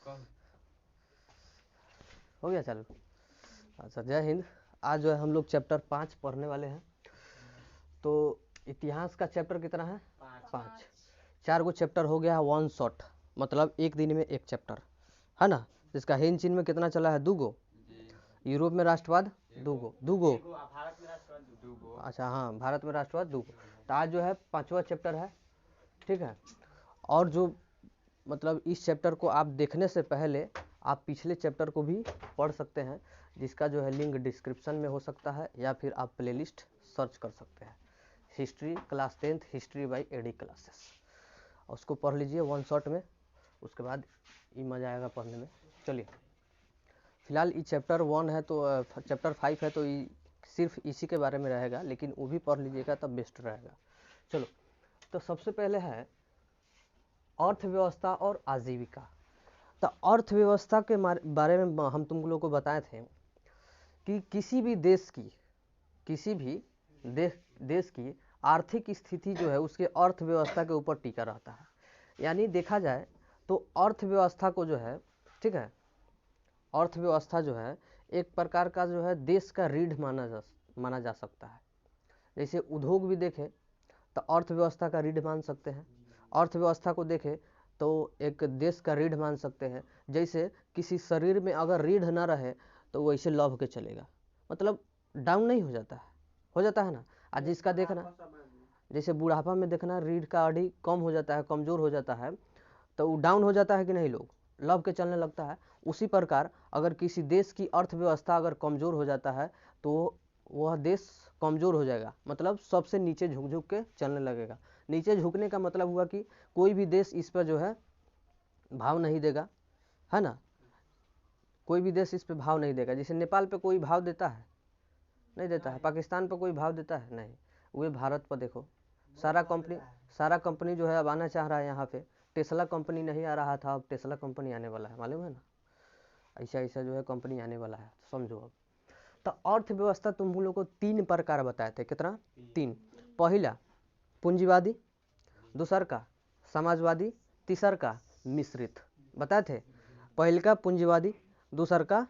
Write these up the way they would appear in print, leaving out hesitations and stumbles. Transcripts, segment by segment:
हो गया चालू। अच्छा, जय हिंद। आज जो है हम लोग चैप्टर 5 पढ़ने वाले हैं। तो इतिहास का चैप्टर कितना है? 5। 4 गो चैप्टर हो गया है वन शॉट, मतलब एक दिन में एक चैप्टर, है ना। जिसका हिंद चीन में कितना चला है? 2 गो। यूरोप में राष्ट्रवाद 2 गो। अच्छा हाँ, भारत में राष्ट्रवाद 2 गो। तो आज जो है 5वां चैप्टर है, ठीक है। और जो मतलब इस चैप्टर को आप देखने से पहले आप पिछले चैप्टर को भी पढ़ सकते हैं, जिसका जो है लिंक डिस्क्रिप्शन में हो सकता है, या फिर आप प्लेलिस्ट सर्च कर सकते हैं, history class 10th history by AD classes. उसको पढ़ लीजिए वन शॉट में, उसके बाद ये मज़ा आएगा पढ़ने में। चलिए, फिलहाल ये चैप्टर 1 है, तो चैप्टर 5 है, तो ये सिर्फ इसी के बारे में रहेगा, लेकिन वो भी पढ़ लीजिएगा तब बेस्ट रहेगा। चलो, तो सबसे पहले है अर्थव्यवस्था और आजीविका। तो अर्थव्यवस्था के बारे में हम तुम लोगों को बताए थे कि किसी भी देश की आर्थिक स्थिति जो है उसके अर्थव्यवस्था के ऊपर टिका रहता है। यानी देखा जाए तो अर्थव्यवस्था को जो है, ठीक है, अर्थव्यवस्था जो है एक प्रकार का जो है देश का रीढ़ माना जा सकता है। जैसे उद्योग भी देखें तो अर्थव्यवस्था का रीढ़ मान सकते हैं, अर्थव्यवस्था को देखें तो एक देश का रीढ़ मान सकते हैं। जैसे किसी शरीर में अगर रीढ़ ना रहे तो वैसे लव के चलेगा, मतलब डाउन नहीं हो जाता है ना। आज जिसका देखना, जैसे बुढ़ापा में देखना रीढ़ का अड़ी कम हो जाता है, कमज़ोर हो जाता है, तो वो डाउन हो जाता है कि नहीं, लोग लव के चलने लगता है। उसी प्रकार अगर किसी देश की अर्थव्यवस्था अगर कमज़ोर हो जाता है तो वह देश कमज़ोर हो जाएगा, मतलब सबसे नीचे झुक झुक के चलने लगेगा। नीचे झुकने का मतलब हुआ कि कोई भी देश इस पर जो है भाव नहीं देगा, है ना। कोई भी देश इस पे भाव नहीं देगा। जैसे नेपाल पे कोई भाव देता है? नहीं देता है। पाकिस्तान पर कोई भाव देता है? नहीं। वे भारत पर देखो, सारा कंपनी जो है अब आना चाह रहा है यहाँ पे। टेस्ला कंपनी नहीं आ रहा था, अब टेस्ला कंपनी आने वाला है, मालूम है ना। ऐसा जो है कंपनी आने वाला है, समझो। अब तो अर्थव्यवस्था तुम लोग को 3 प्रकार बताए थे। कितना? 3। पहला पूंजीवादी, दूसर का समाजवादी, तीसर का मिश्रित बताए थे। पहल का पूंजीवादी, दूसर का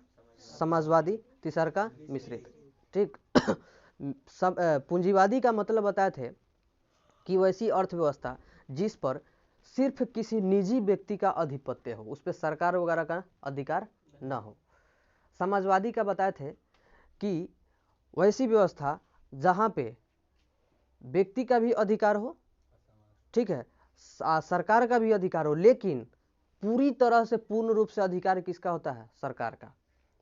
समाजवादी, तीसर का मिश्रित, ठीक। सब पूंजीवादी का मतलब बताए थे कि वैसी अर्थव्यवस्था जिस पर सिर्फ किसी निजी व्यक्ति का आधिपत्य हो, उस पर सरकार वगैरह का अधिकार ना हो। समाजवादी का बताए थे कि वैसी व्यवस्था जहाँ पे व्यक्ति का भी अधिकार हो, ठीक है, सरकार का भी अधिकार हो, लेकिन पूरी तरह से पूर्ण रूप से अधिकार किसका होता है? सरकार का।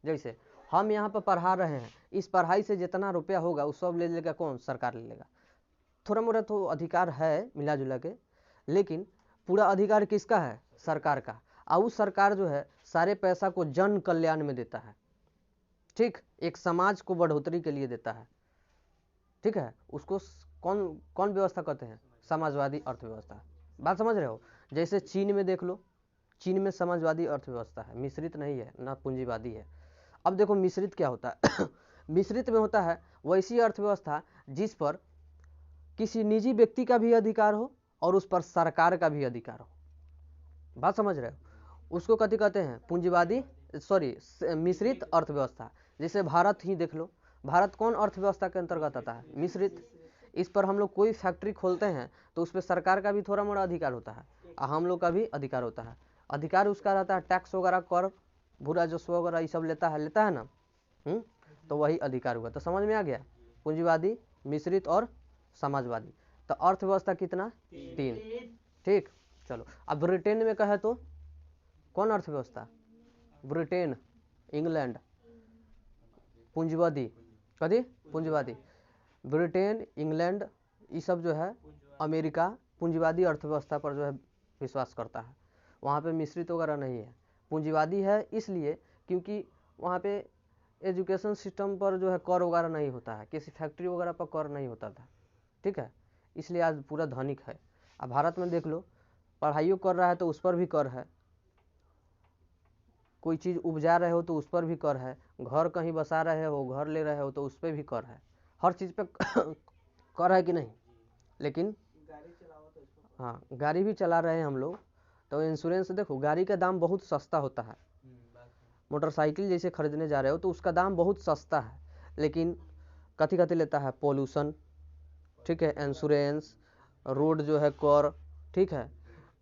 जैसे हम यहाँ पर पढ़ा रहे हैं, इस पढ़ाई से जितना रुपया होगा वो सब ले लेगा कौन? सरकार ले लेगा। थोड़ा मोड़ा तो अधिकार है मिला जुला के, लेकिन पूरा अधिकार किसका है? सरकार का। और उस सरकार जो है सारे पैसा को जन कल्याण में देता है, ठीक, एक समाज को बढ़ोतरी के लिए देता है, ठीक है। उसको कौन व्यवस्था कहते हैं? समाजवादी अर्थव्यवस्था। बात समझ रहे हो? जैसे चीन में देख लो, चीन में समाजवादी अर्थव्यवस्था है, मिश्रित नहीं है, ना पूंजीवादी है। अब देखो मिश्रित क्या होता है मिश्रित में होता है वैसी अर्थव्यवस्था जिस पर किसी निजी व्यक्ति का भी अधिकार हो और उस पर सरकार का भी अधिकार हो। बात समझ रहे हो? उसको कथी कहते हैं? पूंजीवादी, सॉरी, मिश्रित अर्थव्यवस्था। जैसे भारत ही देख लो, भारत कौन अर्थव्यवस्था के अंतर्गत आता है? मिश्रित। इस पर हम लोग कोई फैक्ट्री खोलते हैं तो उस पर सरकार का भी थोड़ा मोड़ा अधिकार होता है और हम लोग का भी अधिकार होता है। अधिकार उसका रहता है, टैक्स वगैरह, कर, भू राजस्व वगैरह ये सब लेता है ना। तो वही अधिकार हुआ। तो समझ में आ गया? पूंजीवादी, मिश्रित और समाजवादी। तो अर्थव्यवस्था कितना? 3, ठीक। चलो, अब ब्रिटेन में कहे तो कौन अर्थव्यवस्था? ब्रिटेन, इंग्लैंड, पूंजीवादी। कथी? पूंजीवादी। ब्रिटेन, इंग्लैंड, ये सब जो है, अमेरिका पूंजीवादी अर्थव्यवस्था पर जो है विश्वास करता है। वहाँ पे मिश्रित वगैरह नहीं है, पूंजीवादी है। इसलिए क्योंकि वहाँ पे एजुकेशन सिस्टम पर जो है कर वगैरह नहीं होता है, किसी फैक्ट्री वगैरह पर कर नहीं होता था, ठीक है। इसलिए आज पूरा धनिक है। अब भारत में देख लो, पढ़ाइयों कर रहा है तो उस पर भी कर है, कोई चीज़ उपजा रहे हो तो उस पर भी कर है, घर कहीं बसा रहे हो, घर ले रहे हो तो उस पर भी कर है, हर चीज़ पे कर है कि नहीं। लेकिन हाँ, गाड़ी भी चला रहे हैं हम लोग, तो इंश्योरेंस देखो, गाड़ी का दाम बहुत सस्ता होता है, मोटरसाइकिल जैसे खरीदने जा रहे हो तो उसका दाम बहुत सस्ता है, लेकिन कथी कथी लेता है, पोल्यूशन, ठीक है, इंश्योरेंस, रोड जो है कर, ठीक है,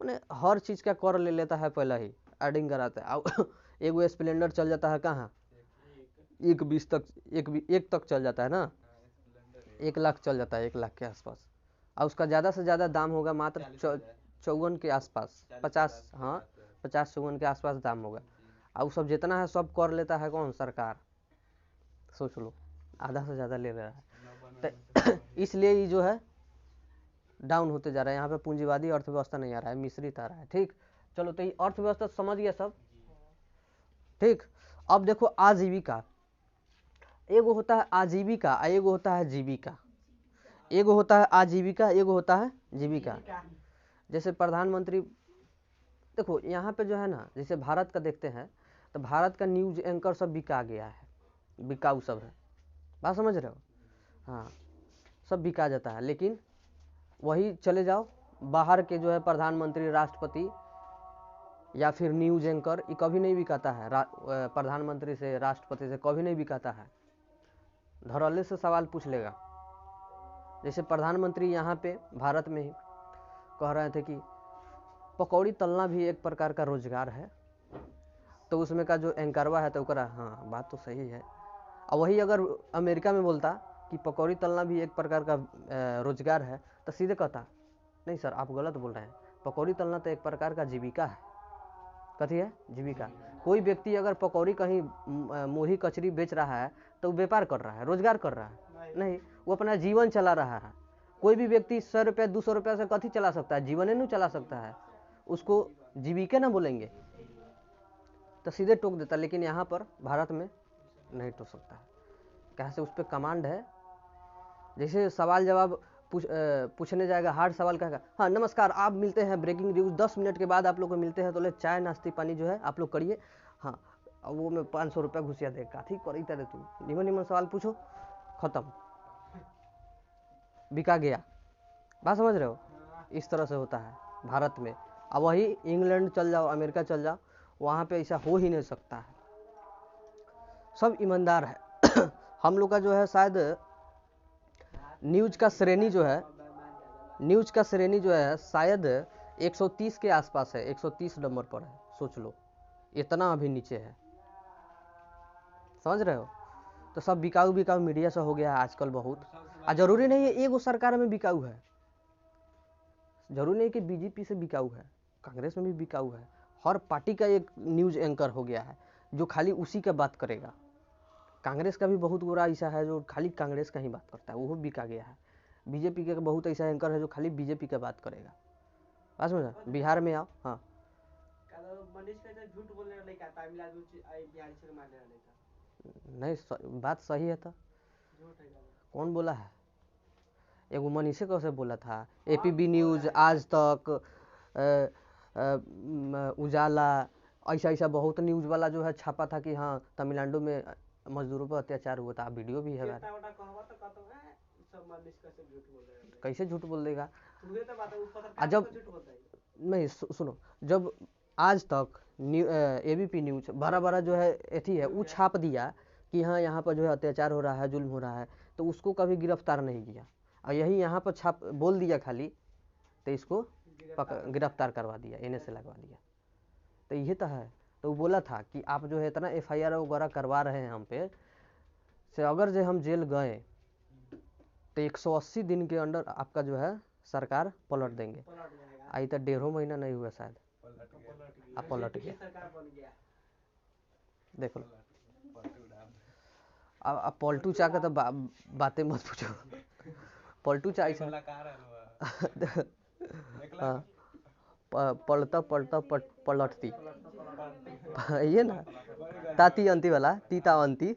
मैंने हर चीज़ का कर ले लेता है, पहले ही एडिंग कराता है। अब एगो स्प्लेंडर चल जाता है कहाँ, 1,20 तक, एक तक चल जाता है ना, 1,00,000 चल जाता है, 1,00,000 के आसपास। और उसका ज़्यादा से ज़्यादा दाम होगा मात्र 54 के आसपास, 50, हाँ 50-54 के आसपास दाम होगा। और सब जितना है सब कर लेता है कौन, सरकार। सोच लो, आधा से ज़्यादा ले रहा है, तो इसलिए ये जो है डाउन होते जा रहा है। यहाँ पे पूंजीवादी अर्थव्यवस्था नहीं आ रहा है, मिश्रित आ रहा है। ठीक, चलो तो ये अर्थव्यवस्था समझ गया सब। ठीक, अब देखो आजीविका, एगो होता है आजीविका, एगो होता है जीविका। एगो होता है आजीविका, एगो होता है जीविका। जैसे प्रधानमंत्री, देखो यहाँ पे जो है ना, जैसे भारत का देखते हैं तो भारत का न्यूज एंकर सब बिका गया है, बिकाऊ सब है, बात समझ रहे हो, हाँ सब बिका जाता है। लेकिन वही चले जाओ बाहर के जो है प्रधानमंत्री, राष्ट्रपति या फिर न्यूज एंकर, ये कभी नहीं बिकाता है, प्रधानमंत्री से, राष्ट्रपति से कभी नहीं बिकाता है। धड़ल्ले से सवाल पूछ लेगा। जैसे प्रधानमंत्री यहाँ पे भारत में ही कह रहे थे कि पकौड़ी तलना भी एक प्रकार का रोजगार है, तो उसमें का जो एंकरवा है तो करा, हाँ बात तो सही है। और वही अगर अमेरिका में बोलता कि पकौड़ी तलना भी एक प्रकार का रोजगार है, तो सीधे कहता नहीं सर आप गलत बोल रहे हैं, पकौड़ी तलना तो एक प्रकार का जीविका है। कथी है, जीविका। कोई व्यक्ति अगर पकौड़ी कहीं मुरही कचरी बेच रहा है तो व्यापार कर रहा है, रोजगार कर रहा है नहीं, वो अपना जीवन चला रहा है। कोई भी व्यक्ति 100 रुपया 200 रुपया से कथी चला सकता है, जीवन नहीं चला सकता है, उसको जीविका ना बोलेंगे तो सीधे टोक देता। लेकिन यहाँ पर भारत में नहीं टोक सकता है, कहाँ से उस पर कमांड है। जैसे सवाल जवाब पूछने जाएगा, हार्ड सवाल कहेगा, हाँ नमस्कार आप मिलते हैं ब्रेकिंग न्यूज़ 10 मिनट के बाद आप लोग को मिलते हैं, तो ले चाय नाश्ते पानी जो है आप लोग करिए, हाँ वो मैं 500 रुपया घुसिया देगा। ठीक करी तरह तू निमन निमन सवाल पूछो, खत्म, बिका गया। बात समझ रहे हो, इस तरह से होता है भारत में। अब वही इंग्लैंड चल जाओ, अमेरिका चल जाओ, वहाँ पे ऐसा हो ही नहीं सकता है, सब ईमानदार है। हम लोग का जो है शायद न्यूज का श्रेणी जो है, न्यूज का श्रेणी जो है शायद 130 के आसपास है, 130 नंबर पर है। सोच लो इतना अभी नीचे है, समझ रहे हो। तो सब बिकाऊ बिकाऊ मीडिया से हो गया है आजकल बहुत। और जरूरी नहीं है एगो सरकार में बिकाऊ है, जरूरी नहीं कि बीजेपी से बिकाऊ है, कांग्रेस में भी बिकाऊ है। हर पार्टी का एक न्यूज एंकर हो गया है जो खाली उसी का बात करेगा। कांग्रेस का भी बहुत बुरा ऐसा है जो खाली कांग्रेस का ही बात करता है, वो बिका गया है। बीजेपी का बहुत ऐसा एंकर है जो खाली बीजेपी का बात करेगा। बात समझा, बिहार में आओ, हाँ नहीं बात सही है, तो कौन बोला है, एगो मनीषे कैसे बोला था, एपीबी न्यूज, आज तक, उजाला, ऐसा ऐसा बहुत न्यूज वाला जो है छापा था कि हाँ तमिलनाडु में मजदूरों पर अत्याचार हुआ था। वीडियो भी है, कैसे झूठ बोल देगा। जब नहीं सुनो, जब आज तक एबीपी न्यूज बड़ा बड़ा जो है एथी है वो छाप दिया कि हाँ यहाँ पर जो है अत्याचार हो रहा है, जुल्म हो रहा है, तो उसको कभी गिरफ्तार नहीं किया। और यही यहाँ पर छाप बोल दिया खाली, तो इसको गिरफ्तार करवा दिया, एनए से लगवा दिया। तो ये तो है। तो वो बोला था कि आप जो है इतना एफआईआर वगैरह करवा रहे हैं हम पे, से अगर जो हम जेल गए तो 180 दिन के अंदर आपका जो है सरकार पलट देंगे। आई तो 1.5 महीना नहीं हुआ शायद, आप पलट गया। देख लो, अब पलटू चा का तो बातें मत पूछो। पलटू चा ऐसा हाँ, पलटा पलटा पलटती, ये ना ताती अंती वाला, तीता अंती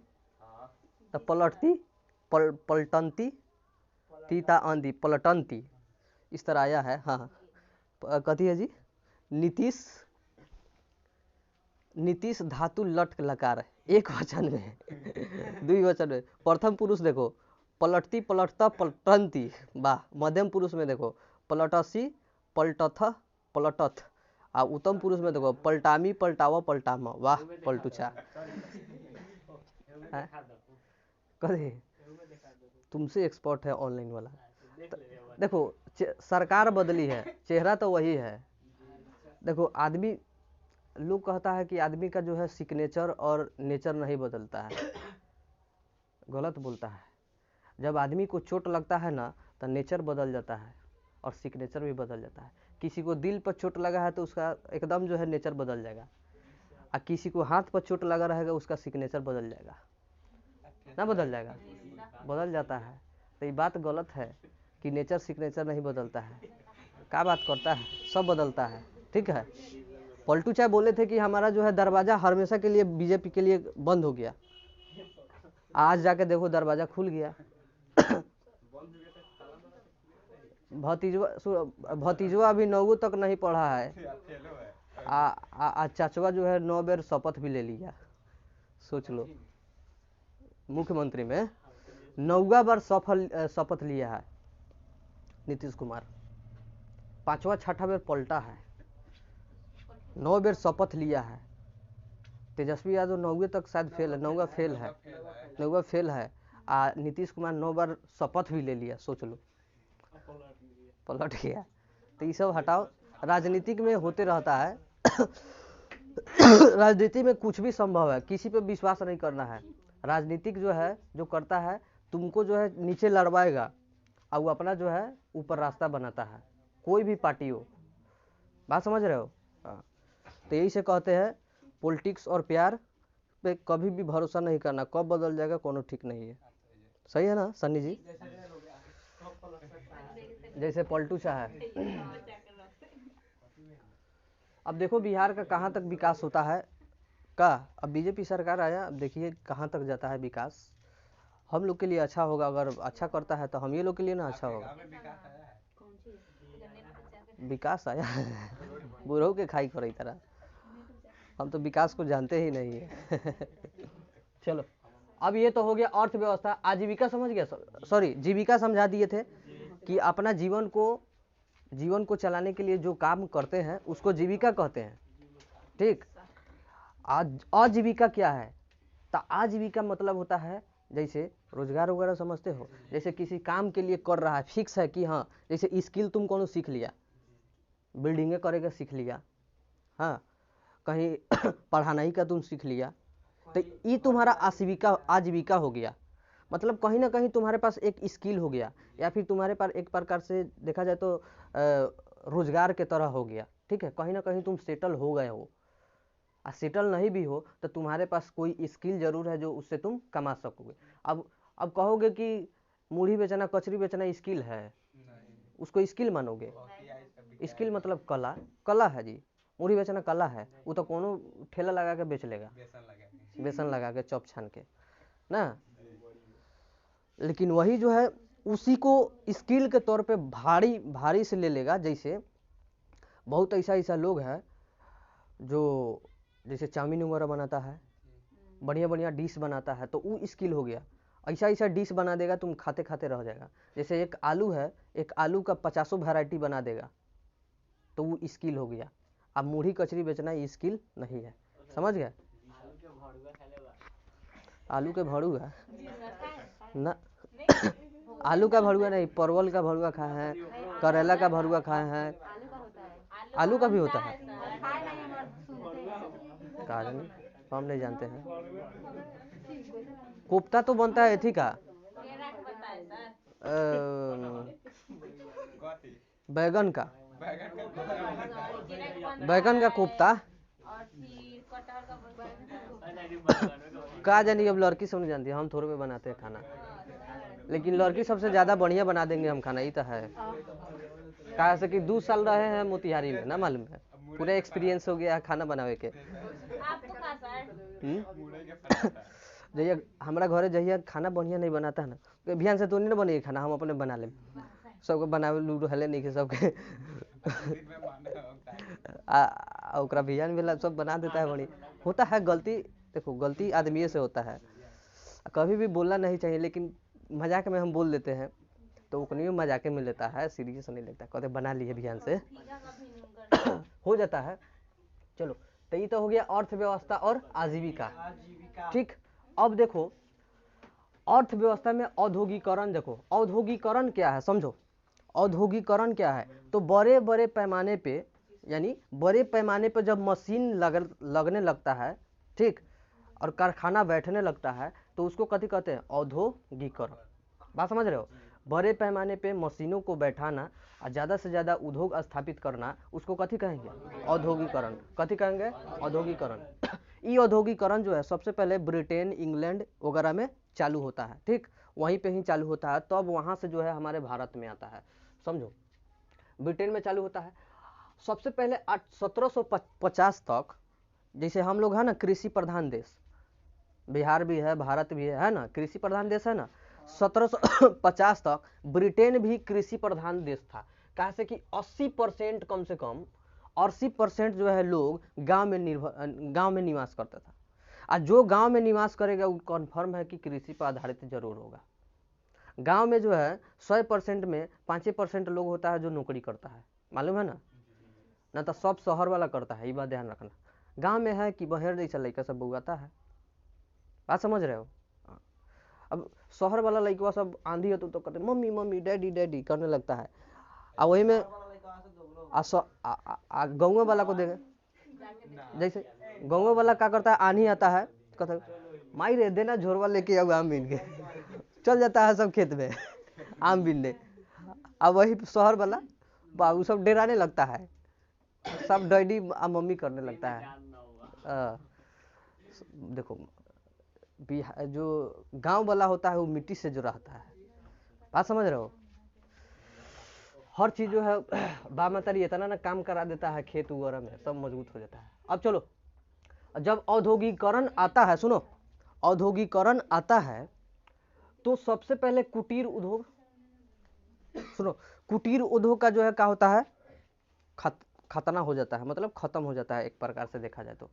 तो पलटती, पलटनती, तीता अंती पलटनती, इस तरह आया है। हाँ कथी है जी, नीतीश धातु लट लकार, एक वचन में दुई वचन में। प्रथम पुरुष देखो पलटती पलटता पलटनती, वाह। मध्यम पुरुष में देखो पलटसी पलटथ पलटथ, आ उत्तम पुरुष में देखो पलटामी पलटावा पलटामा, वाह पलटूचा हैं? कहे तुमसे एक्सपर्ट है ऑनलाइन वाला। देखो सरकार बदली है, चेहरा तो वही है। देखो आदमी, लोग कहता है कि आदमी का जो है सिग्नेचर और नेचर नहीं बदलता है, गलत बोलता है। जब आदमी को चोट लगता है ना तो नेचर बदल जाता है और सिग्नेचर भी बदल जाता है। किसी को दिल पर चोट लगा है तो उसका एकदम जो है नेचर बदल जाएगा, और किसी को हाथ पर चोट लगा रहेगा उसका सिग्नेचर बदल जाएगा, ना बदल जाएगा, बदल जाता है। तो ये बात गलत है कि नेचर सिग्नेचर नहीं बदलता है। क्या बात करता है, सब बदलता है, ठीक है। पलटू चाय बोले थे कि हमारा जो है दरवाजा हमेशा के लिए बीजेपी के लिए बंद हो गया, आज जाके देखो दरवाजा खुल गया। भतीजवा अभी 9वीं तक नहीं पढ़ा है, चाचवा जो है 9 बेर शपथ भी ले लिया। सोच लो, मुख्यमंत्री में 9वां बार शपथ लिया है नीतीश कुमार, 5वां 6ठा बेर पलटा है, 9 बेर शपथ लिया है। तेजस्वी यादव 9वीं तक शायद फेल है, 9वां फेल है, नीतीश कुमार 9 बार शपथ भी ले लिया। सोच लो, पलट गया। तो ये सब हटाओ, राजनीतिक में होते रहता है। राजनीति में कुछ भी संभव है, किसी पे विश्वास नहीं करना है। राजनीतिक जो है जो करता है तुमको जो है नीचे लड़वाएगा और वो अपना जो है ऊपर रास्ता बनाता है, कोई भी पार्टी हो। बात समझ रहे हो? तो यही से कहते हैं पॉलिटिक्स और प्यार पे कभी भी भरोसा नहीं करना, कब बदल जाएगा कोनो ठीक नहीं है। सही है ना सन्नी जी? जैसे पलटू शाह है। अब देखो बिहार का कहाँ तक विकास होता है का। अब बीजेपी सरकार आया, अब देखिए कहाँ तक जाता है विकास। हम लोग के लिए अच्छा होगा, अगर अच्छा करता है तो हम ये लोग के लिए ना अच्छा होगा। विकास आया बुढ़ऊ के खाई कर तरह, हम तो विकास को जानते ही नहीं है। चलो, अब ये तो हो गया अर्थव्यवस्था। आजीविका समझ गया, सॉरी जीविका समझा दिए थे कि अपना जीवन को चलाने के लिए जो काम करते हैं उसको जीविका कहते हैं, ठीक। आज आजीविका क्या है? तो आजीविका मतलब होता है जैसे रोजगार वगैरह समझते हो, जैसे किसी काम के लिए कर रहा है, फिक्स है कि हाँ, जैसे स्किल तुम कौन सीख लिया, बिल्डिंगे करेगा सीख लिया, हाँ, कहीं पढ़ाना ही का तुम सीख लिया, तो ये तुम्हारा आजीविका हो गया। मतलब कहीं ना कहीं तुम्हारे पास एक स्किल हो गया, या फिर तुम्हारे पास एक प्रकार से देखा जाए तो रोजगार के तरह हो गया, ठीक है। कहीं ना कहीं तुम सेटल हो गए हो, और सेटल नहीं भी हो तो तुम्हारे पास कोई स्किल जरूर है जो उससे तुम कमा सकोगे। अब कहोगे कि मूढ़ी बेचना कचरी बेचना स्किल है, उसको स्किल मानोगे? स्किल मतलब कला है जी। मूढ़ी बेचना कला है, वो तो कोनो ठेला लगा के बेच लेगा, बेसन लगा के चौप छान के ना। लेकिन वही जो है उसी को स्किल के तौर पे भारी से ले लेगा। जैसे बहुत ऐसा लोग है जो जैसे चाउमीन वगैरह बनाता है, बढ़िया डिश बनाता है, तो वो स्किल हो गया। ऐसा डिश बना देगा तुम खाते खाते रह जाएगा। जैसे एक आलू है, एक आलू का 50 वैरायटी बना देगा, तो वो स्किल हो गया। अब मूढ़ी कचरी बेचना ये स्किल नहीं है, समझ गए? आलू के भरुआ ना, आलू का भरुआ नहीं, परवल का भरुआ खाए हैं, करेला का भरुआ खाए हैं। आलू का भी होता है, कहा नहीं, हम नहीं जानते हैं। कोफ्ता तो बनता है एथी का, बैगन का कोफ्ता। कहा जानी, अब लड़की सब नहीं जानती, हम थोड़े पे बनाते हैं खाना, लेकिन लड़की सबसे ज्यादा बढ़िया बना देंगे हम खाना, ये तो है। कहा से कि 2 साल रहे हैं मोतिहारी में, ना मालूम है, पूरा एक्सपीरियंस हो गया है खाना बनावे के। जहिया हमारा घरे जहिया खाना बढ़िया नहीं बनाता है ना, अभियान से तो नहीं बनेगी खाना, हम अपने बना ले, सबको बनावे लूडो हले नहीं के सबके। ओकरा अभियान में सब बना देता है, बड़ी होता है गलती। देखो गलती आदमी से होता है, कभी भी बोलना नहीं चाहिए, लेकिन मजाक में हम बोल देते हैं तो उकनी मजाके में लेता है, सीरियस नहीं लेता, कहते बना लिए ध्यान से। हो जाता है। चलो, तो ये तो हो गया अर्थव्यवस्था और आजीविका। ठीक, अब देखो अर्थव्यवस्था में औद्योगिकरण। देखो औद्योगिकरण क्या है, समझो औद्योगिकरण क्या है। तो बड़े बड़े पैमाने पे, यानी बड़े पैमाने पे जब मशीन लगने लगता है, ठीक, और कारखाना बैठने लगता है, तो उसको कथी कहते हैं, औद्योगिकरण। बात समझ रहे हो? बड़े पैमाने पे मशीनों को बैठाना और ज़्यादा से ज़्यादा उद्योग स्थापित करना, उसको कथी कहेंगे, औद्योगिकरण। कथी कहेंगे, औद्योगिकरण। ये औद्योगिकरण जो है सबसे पहले ब्रिटेन, इंग्लैंड वगैरह में चालू होता है। ठीक, वहीं पे ही चालू होता है, तब वहाँ से जो है हमारे भारत में आता है। समझो, ब्रिटेन में चालू होता है सबसे पहले 1750 तक। जैसे हम लोग है ना कृषि प्रधान देश, बिहार भी है, भारत भी है ना, कृषि प्रधान देश है ना। 1750 तक ब्रिटेन भी कृषि प्रधान देश था। कहा से कि 80% कम से कम 80% जो है लोग गांव में निवास करता था। और जो गांव में निवास करेगा वो कन्फर्म है कि कृषि पर आधारित जरूर होगा। गांव में जो है 100% में 5% लोग होता है जो नौकरी करता है, मालूम है ना तो सब शहर वाला करता है। ये बात ध्यान रखना। गांव में है कि बहर जैसा लड़का सब बुआता है। बात समझ रहे हो? अब शहर वाला लड़का सब आंधी हो तो कहते मम्मी मम्मी डैडी डैडी करने लगता है। और वही में गाँव वाला को देखे, जैसे गाँव वाला क्या करता है, आंधी आता है कहता माई रे देना झोरवा लेके आओ आम बीन के चल जाता है सब खेत में आम बीनने। अब वही शहर वाला बाबू सब डराने लगता है, सब डैडी मम्मी करने लगता है। देखो जो गांव वाला होता है वो मिट्टी से जो रहता है। बात समझ रहे हो? हर चीज जो है बामतरी इतना ना काम करा देता है, खेत वगैरह में सब मजबूत हो जाता है। अब चलो, जब औद्योगिकरण आता है, सुनो औद्योगिकरण आता है तो सबसे पहले कुटीर उद्योग, सुनो कुटीर उद्योग का जो है क्या होता है, खतना हो जाता है, मतलब खत्म हो जाता है। एक प्रकार से देखा जाए तो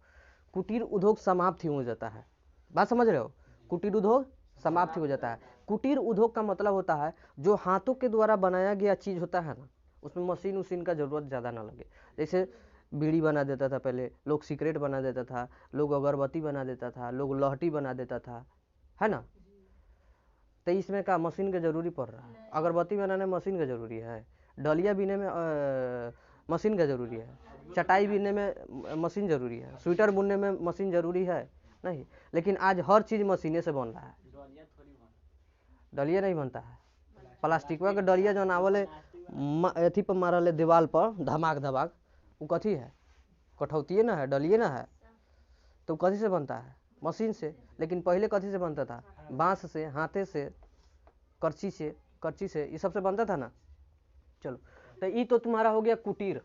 कुटीर उद्योग समाप्त ही हो जाता है। बात समझ रहे हो? कुटीर उद्योग समाप्त ही हो जाता है। कुटीर उद्योग का मतलब होता है जो हाथों के द्वारा बनाया गया चीज होता है ना, उसमें मशीन उशीन का जरूरत ज़्यादा ना लगे। जैसे बीड़ी बना देता था पहले लोग, सिगरेट बना देता था लोग, अगरबत्ती बना देता था लोग, लहठी बना देता था, है ना। तो इसमें का मशीन का जरूरी पड़ रहा है। अगरबत्ती बनाने में मशीन का जरूरी है, डलिया बीने में मशीन का जरूरी है, चटाई बीनने में मशीन जरूरी है, स्वेटर बुनने में मशीन जरूरी है नहीं। लेकिन आज हर चीज मशीने से बन रहा है। डलिया नहीं बनता है, प्लास्टिक का डलिया जो आवल अथी पर मारल है दीवार पर धमाक धमाक, वो कथी है, कठौतिए ना है, डलिए ना है। तो कथी से बनता है, मशीन से। लेकिन पहले कथी से बनता था, बांस से, हाथे से, करची से, ये सबसे बनता था ना। चलो, तो ये तो तुम्हारा हो गया कुटीर।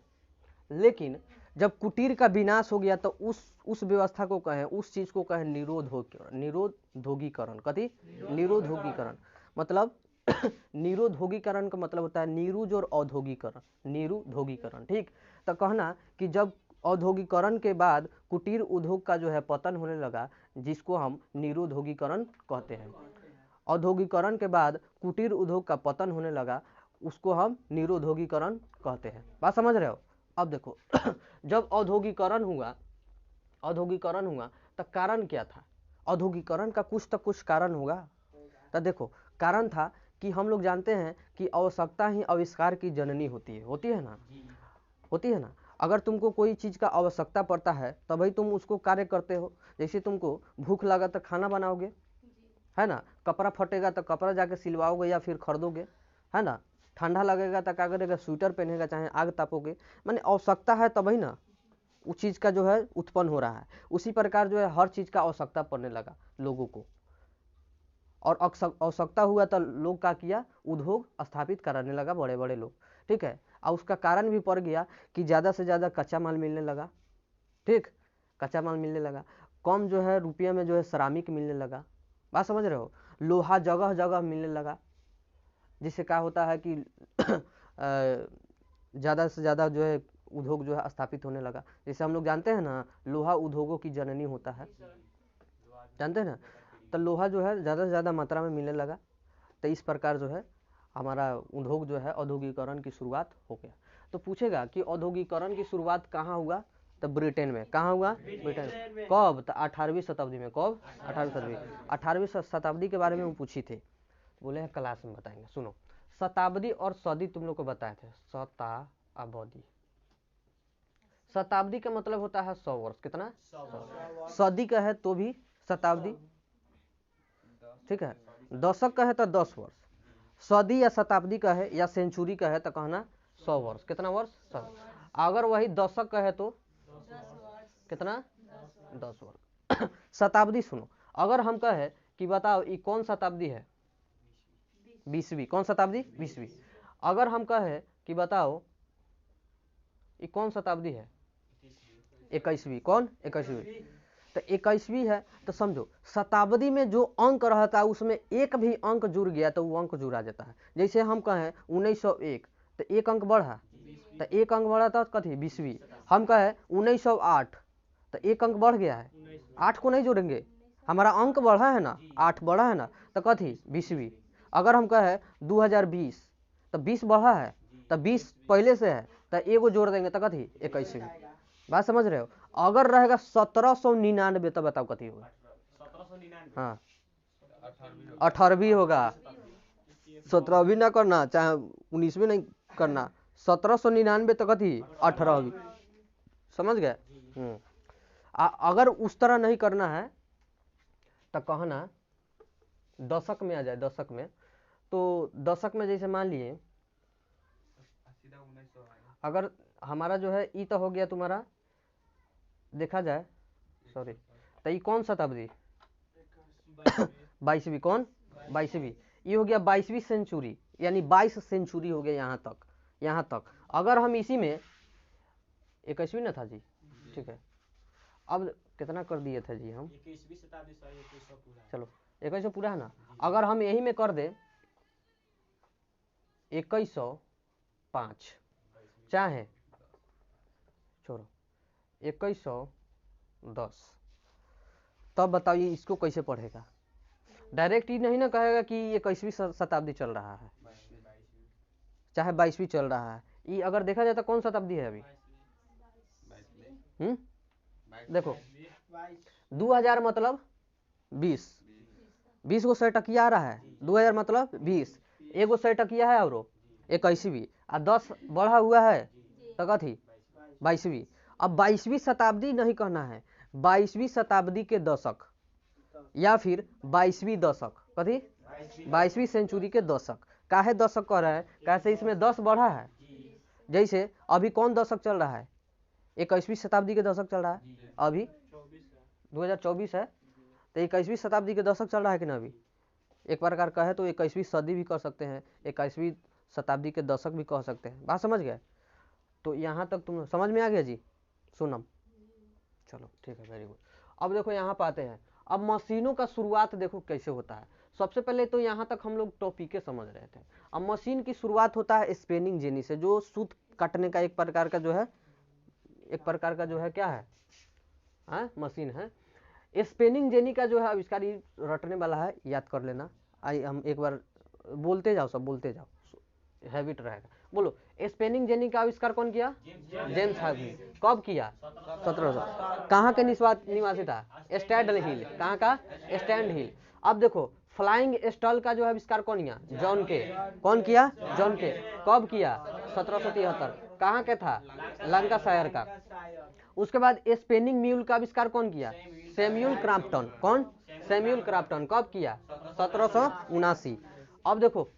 लेकिन जब कुटीर का विनाश हो गया तो उस व्यवस्था को कहें, उस चीज को कहें निरोधोगीकरण। कथी, निरोधोगीकरण। मतलब निरोधोगीकरण का मतलब होता है निरुज और औद्योगिकरण, निरुधोगीकरण। ठीक, तो कहना कि जब औद्योगिकरण के बाद कुटीर उद्योग का जो है पतन होने लगा, जिसको हम निरोधोगीकरण कहते हैं। औद्योगिकरण के बाद कुटीर उद्योग का पतन होने लगा, उसको हम निरोधोगीकरण कहते हैं। बात समझ रहे हो? अब देखो जब औद्योगिकरण हुआ तो कारण क्या था? औद्योगिकरण का कुछ तो कुछ कारण होगा। तो देखो कारण था कि हम लोग जानते हैं कि आवश्यकता ही आविष्कार की जननी होती है ना, होती है ना। अगर तुमको कोई चीज का आवश्यकता पड़ता है तभी तुम उसको कार्य करते हो। जैसे तुमको भूख लगा तो खाना बनाओगे, है ना। कपड़ा फटेगा तो कपड़ा जाके सिलवाओगे या फिर खरीदोगे, है ना। ठंडा लगेगा तो क्या करेगा, स्वेटर पहनेगा, चाहे आग तापोगे। माने आवश्यकता है तभी ना उस चीज का जो है उत्पन्न हो रहा है। उसी प्रकार जो है हर चीज का आवश्यकता पड़ने लगा लोगों को, और आवश्यकता हुआ तो लोग क्या किया, उद्योग स्थापित कराने लगा बड़े बड़े लोग। ठीक है, और उसका कारण भी पड़ गया कि ज़्यादा से ज़्यादा कच्चा माल मिलने लगा। ठीक, कच्चा माल मिलने लगा, कम जो है रुपये में जो है श्रमिक मिलने लगा। बात समझ रहे हो? लोहा जगह जगह मिलने लगा, जिससे क्या होता है कि ज़्यादा से ज़्यादा जो है उद्योग जो है स्थापित होने लगा। जैसे हम लोग जानते हैं ना लोहा उद्योगों की जननी होता है, जानते हैं ना। तो लोहा जो है ज़्यादा से ज़्यादा मात्रा में मिलने लगा। तो इस प्रकार जो है हमारा उद्योग जो है औद्योगिकरण की शुरुआत हो गया। तो पूछेगा कि औद्योगिकरण की शुरुआत कहाँ हुआ, तो ब्रिटेन में। कहाँ हुआ? ब्रिटेन में। कब? तो 18वीं शताब्दी में। कब? 18वीं शताब्दी के बारे में वो पूछी थे, बोले हैं क्लास में बताएंगे। सुनो, शताब्दी और सदी तुम लोग को बताए थे। शताब्दी, शताब्दी का मतलब होता है 100 वर्ष। कितना? 100। सदी का है तो भी शताब्दी, ठीक है। दशक का है तो 10 वर्ष। सदी या शताब्दी का है या सेंचुरी का है तो कहना 100 वर्ष। कितना वर्ष? 100। अगर वही दशक का है तो कितना? 10 वर्ष। शताब्दी सुनो, अगर हम कहे कि बताओ ये कौन शताब्दी है? 20वीं। कौन शताब्दी? 20वीं। अगर हम कहे कि बताओ ये कौन शताब्दी है? 21वीं। कौन? 21वीं। तो 21वीं है तो समझो शताब्दी में जो अंक रहता है उसमें एक भी अंक जुड़ गया तो वो अंक जुड़ा जाता है। जैसे हम कहें 1901 तो एक अंक बढ़ा, तो एक अंक बढ़ा था कथी? 20वीं। हम कहें 1908 तो एक अंक बढ़ गया है, 8 को नहीं जोड़ेंगे, हमारा अंक बढ़ा है ना, 8 बढ़ा है ना, तो कथी? 20वीं। अगर हम कहें 2020 तो 20 बढ़ा है, तो 20 पहले से है तो एगो जोड़ देंगे तो कथी? 21वीं। बात समझ रहे हो? अगर रहेगा 1799 तो बताओ कथी होगा? हाँ 18वीं होगा। 17वीं ना करना, चाहे 19वीं नहीं करना, 1799 तो कथी? 18वीं। समझ गए? अगर उस तरह नहीं करना है तो कहना दशक में आ जाए। दशक में तो दशक में जैसे मान लिए अगर हमारा जो है ई तो हो गया तुम्हारा, देखा जाए सॉरी, तो ये कौन शताब्दी? 22वीं। कौन? 22वीं। ये हो गया 22वीं सेंचुरी, यानी 22 सेंचुरी हो गया यहाँ तक। यहाँ तक अगर हम इसी में 21वीं ना था जी, ठीक है। अब कितना कर दिए थे जी हम? 21वीं शताब्दी। चलो 2100 पूरा है ना। अगर हम यही में कर दे 2105, चाहे छोड़ो 2110, तब बताइए इसको कैसे पढ़ेगा? डायरेक्ट ही नहीं ना कहेगा कि ये 21वीं शताब्दी चल रहा है, चाहे 22वीं चल रहा है। ये अगर देखा जाए तो कौन शताब्दी है अभी? देखो 2000 मतलब 20, 20 गो 100 टकिया आ रहा है। 2000 मतलब 20, एगो 100 टकिया है और 21वीं, और 10 बढ़ा हुआ है तो कथी? 22वीं। अब 22वीं शताब्दी नहीं कहना है, 22वीं शताब्दी के दशक या फिर 22वीं दशक। कथी? 22वीं सेंचुरी के दशक। काहे दशक कह रहा है? कैसे इसमें 10 बढ़ा है। जैसे अभी कौन दशक चल रहा है? 21वीं शताब्दी के दशक चल रहा है। अभी 2024 है तो 21वीं शताब्दी के दशक चल रहा है कि ना? अभी एक प्रकार कहे तो 21वीं सदी भी कह सकते हैं, 21वीं शताब्दी के दशक भी कह सकते हैं। बात समझ गए? तो यहाँ तक तुम समझ में आ गया जी? सुनम, चलो ठीक है, वेरी गुड। अब देखो यहाँ पाते हैं, अब मशीनों का शुरुआत देखो कैसे होता है। सबसे पहले तो यहाँ तक हम लोग टॉपिक समझ रहे थे। अब मशीन की शुरुआत होता है स्पेनिंग जेनी से, जो सूत काटने का एक प्रकार का जो है, क्या है? मशीन है। स्पेनिंग जेनी का जो है आविष्कार रटने वाला है, याद कर लेना। आई हम एक बार बोलते जाओ, सब बोलते जाओ, हैबिट रहेगा। बोलो, स्पेनिंग जेनी का आविष्कार कौन किया? James herby. कब किया? 1700। कहाँ के निवासी था? स्टैंड हिल। कहाँ का? स्टैंड हिल। अब देखो फ्लाइंग स्टॉल का जो है आविष्कार कौन किया? जॉन के। कौन किया? जॉन के। कब किया? 1773। कहाँ के था? लंकाशायर का। उसके बाद स्पेनिंग म्यूल का आविष्कार कौन किया? Samuel Crompton. कौन? Samuel Crompton. कब किया? 1779। अब देखो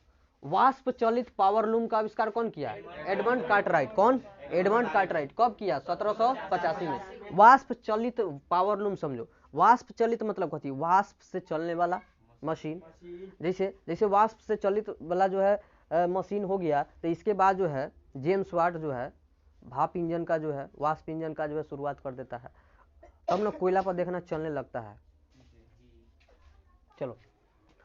वाष्प चलित पावरलूम का आविष्कार कौन किया? Edmund Cartwright. कौन? Edmund Cartwright. कब किया? 1785 में। वाष्प चलित पावरलूम समझो, वाष्प चलित मतलब कथी? वाष्प से चलने वाला मशीन। जैसे वाष्प से चलित वाला जो है मशीन हो गया, तो इसके बाद जो है जेम्स वाट जो है भाप इंजन का जो है, वाष्प इंजन का जो है शुरुआत कर देता है। तब ना कोयला पर देखना चलने लगता है। चलो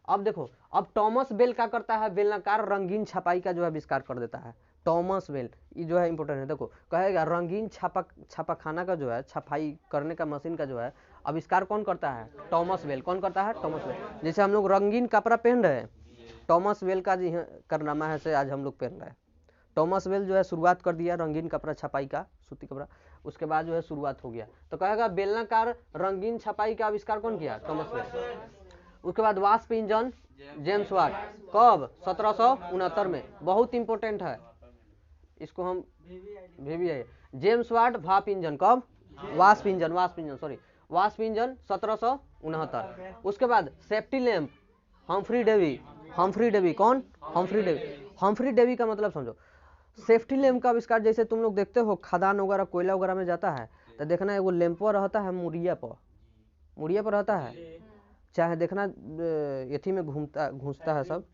अब देखो, अब टॉमस बेल क्या करता है? बेलनाकार रंगीन छपाई का जो है आविष्कार कर देता है। टॉमस बेल, ये जो है इंपॉर्टेंट है। देखो कहेगा रंगीन छापाखाना का जो है, छपाई करने का मशीन का जो है आविष्कार कौन करता है? Thomas Bell. कौन करता है? Thomas Bell. जैसे हम लोग रंगीन कपड़ा पहन रहे हैं, टॉमस बेल का जी कारनामा है से आज हम लोग पहन रहे हैं। टॉमस वेल जो है शुरुआत कर दिया रंगीन कपड़ा छपाई का, सूती कपड़ा, उसके बाद जो है शुरुआत हो गया। तो कहेगा बेलनाकार रंगीन छपाई का आविष्कार कौन किया? Thomas well. उसके बाद वास्प इंजन जेम्स वाट, कब? 1769 में। बहुत इंपॉर्टेंट है, इसको हम भी है। जेम्स वाट भाप इंजन कब? Wasp engine sorry, wasp engine 1769। उसके बाद सेफ्टी लैंप हम्फ्री डेवी कौन? हम्फ्री डेवी का मतलब समझो। सेफ्टी लैंप का आविष्कार, जैसे तुम लोग देखते हो खदान वगैरह कोयला वगैरह में जाता है तो देखना वो लैंपो रहता है मुड़िया पर रहता है, चाहे देखना एथी में घुसता है सब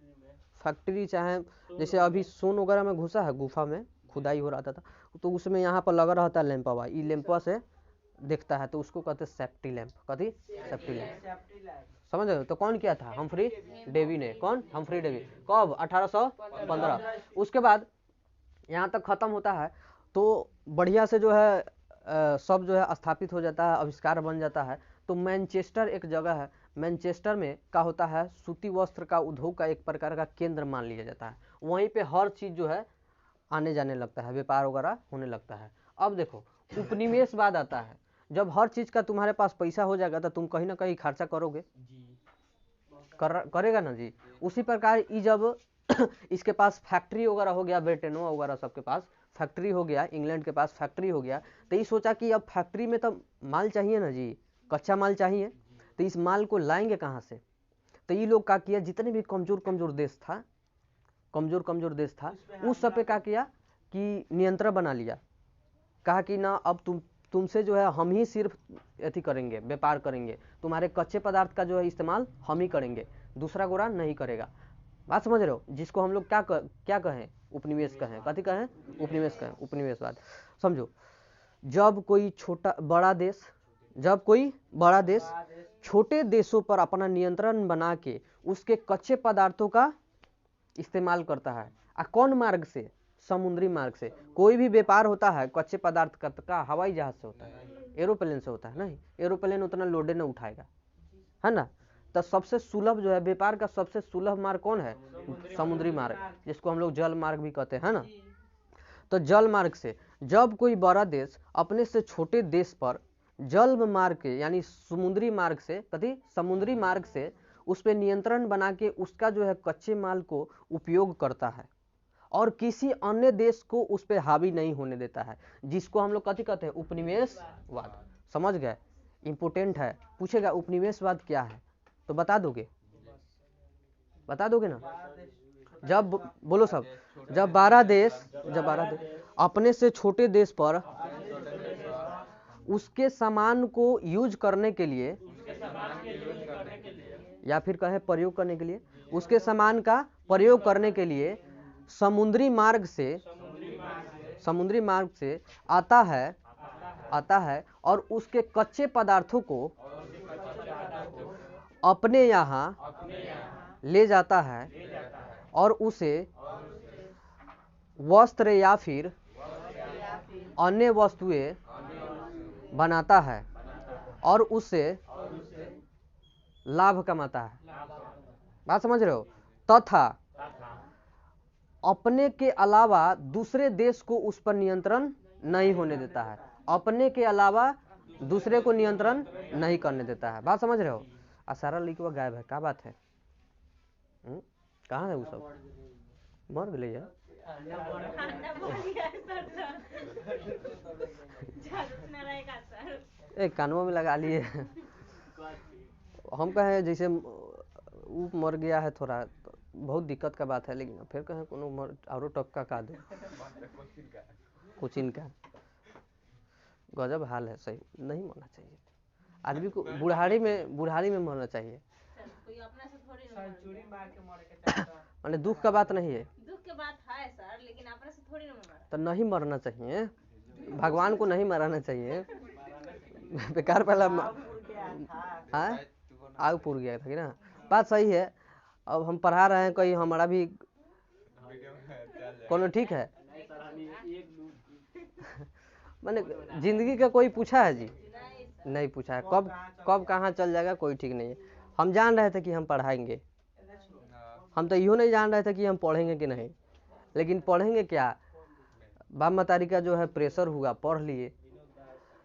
फैक्ट्री, चाहे जैसे अभी सोन वगैरह में घुसा है, गुफा में खुदाई हो रहा था तो उसमें यहाँ पर लगा रहता है लैंपवा, ये लैंपवा से देखता है तो उसको कहते हैं सेफ्टी लैंप। कथी? Safety lamp. समझ रहे हो? तो कौन किया था? हम्फ्री डेवी ने। कौन? Humphry Davy. कब? 1815। उसके बाद यहाँ तक खत्म होता है तो बढ़िया से जो है सब जो है स्थापित हो जाता है, आविष्कार बन जाता है। तो मैनचेस्टर एक जगह है, मैनचेस्टर में क्या होता है, सूती वस्त्र का उद्योग का एक प्रकार का केंद्र मान लिया जाता है। वहीं पे हर चीज जो है आने जाने लगता है, व्यापार वगैरह होने लगता है। अब देखो उपनिवेशवाद आता है, जब हर चीज का तुम्हारे पास पैसा हो जाएगा तो तुम कहीं ना कहीं खर्चा करोगे, करेगा ना जी। उसी प्रकार ये जब इसके पास फैक्ट्री वगैरह हो गया, ब्रिटेनो वगैरह सबके पास फैक्ट्री हो गया, इंग्लैंड के पास फैक्ट्री हो गया, तो ये सोचा कि अब फैक्ट्री में तो माल चाहिए ना जी, कच्चा माल चाहिए, तो इस माल को लाएंगे कहाँ से? तो ये लोग क्या किया, जितने भी कमजोर देश था, उस सब पे क्या किया कि नियंत्रण बना लिया। कहा कि ना अब तुमसे जो है हम ही सिर्फ अथी करेंगे, व्यापार करेंगे, तुम्हारे कच्चे पदार्थ का जो है इस्तेमाल हम ही करेंगे, दूसरा गोरा नहीं करेगा। बात समझ रहे हो? जिसको हम लोग क्या कहें? उपनिवेश कहें। कथी कहें? उपनिवेश कहें, उपनिवेशवाद। समझो, जब कोई बड़ा देश छोटे देशों पर अपना नियंत्रण बना के उसके कच्चे पदार्थों का इस्तेमाल करता है, कौन मार्ग से? समुद्री मार्ग से। कोई भी व्यापार होता है कच्चे पदार्थ का हवाई जहाज से होता है, एरोप्लेन से होता है नहीं, एरोप्लेन उतना लोडे न उठाएगा, है ना। तो सबसे सुलभ जो है व्यापार का सबसे सुलभ मार्ग कौन है? समुद्री मार्ग, जिसको हम लोग जल मार्ग भी कहते हैं ना। तो जल मार्ग से जब कोई बड़ा देश अपने से छोटे देश पर जल मार्ग के यानी समुद्री मार्ग से, कथी? समुद्री मार्ग से उस पर नियंत्रण बना के उसका जो है कच्चे माल को उपयोग करता है और किसी अन्य देश को उस पर हावी नहीं होने देता है, जिसको हम लोग कथी कहते हैं? उपनिवेशवाद। समझ गए? इंपोर्टेंट है, पूछेगा उपनिवेशवाद क्या है तो बता दोगे ना? जब बोलो सब, जब 12 देश अपने से छोटे देश पर उसके सामान को यूज करने के लिए या फिर कहे प्रयोग करने के लिए, उसके सामान का प्रयोग करने के लिए समुद्री मार्ग से आता है और उसके कच्चे पदार्थों को अपने यहाँ ले जाता है और उसे वस्त्र या फिर अन्य वस्तुएं बनाता है और उससे लाभ कमाता है। बात समझ रहे हो? तथा अपने के अलावा दूसरे देश को उस पर नियंत्रण नहीं होने देता है, अपने के अलावा दूसरे को नियंत्रण नहीं करने देता है। बात समझ रहे हो? सारा लिखवा गायब है, क्या बात है? कहाँ है वो सब? मर गए यार। एक कानों में लगा लिए। हम कहें जैसे वो मर गया है थोड़ा तो बहुत दिक्कत का बात है, लेकिन फिर कहें कोनो और टपका का दे कुछ इनका गजब हाल है। सही नहीं मरना चाहिए आदमी को, बुढ़ारी में मरना चाहिए। मैंने दुख का बात नहीं है, दुख की बात है सर, लेकिन अपने से थोड़ी तो नहीं मरना चाहिए, भगवान को नहीं मराना चाहिए। बेकार पहला आग पुर गया था कि ना। बात सही है। अब हम पढ़ा रहे हैं, कोई हमारा भी कोनो ठीक है। मैंने जिंदगी का कोई पूछा है जी? नहीं पूछा है। कब कहाँ चल जाएगा कोई ठीक नहीं है। हम जान रहे थे कि हम पढ़ाएंगे, हम तो यूँ नहीं जान रहे थे कि हम पढ़ेंगे कि नहीं, लेकिन पढ़ेंगे क्या, बाप मतारी का जो है प्रेशर हुआ, पढ़ लिए,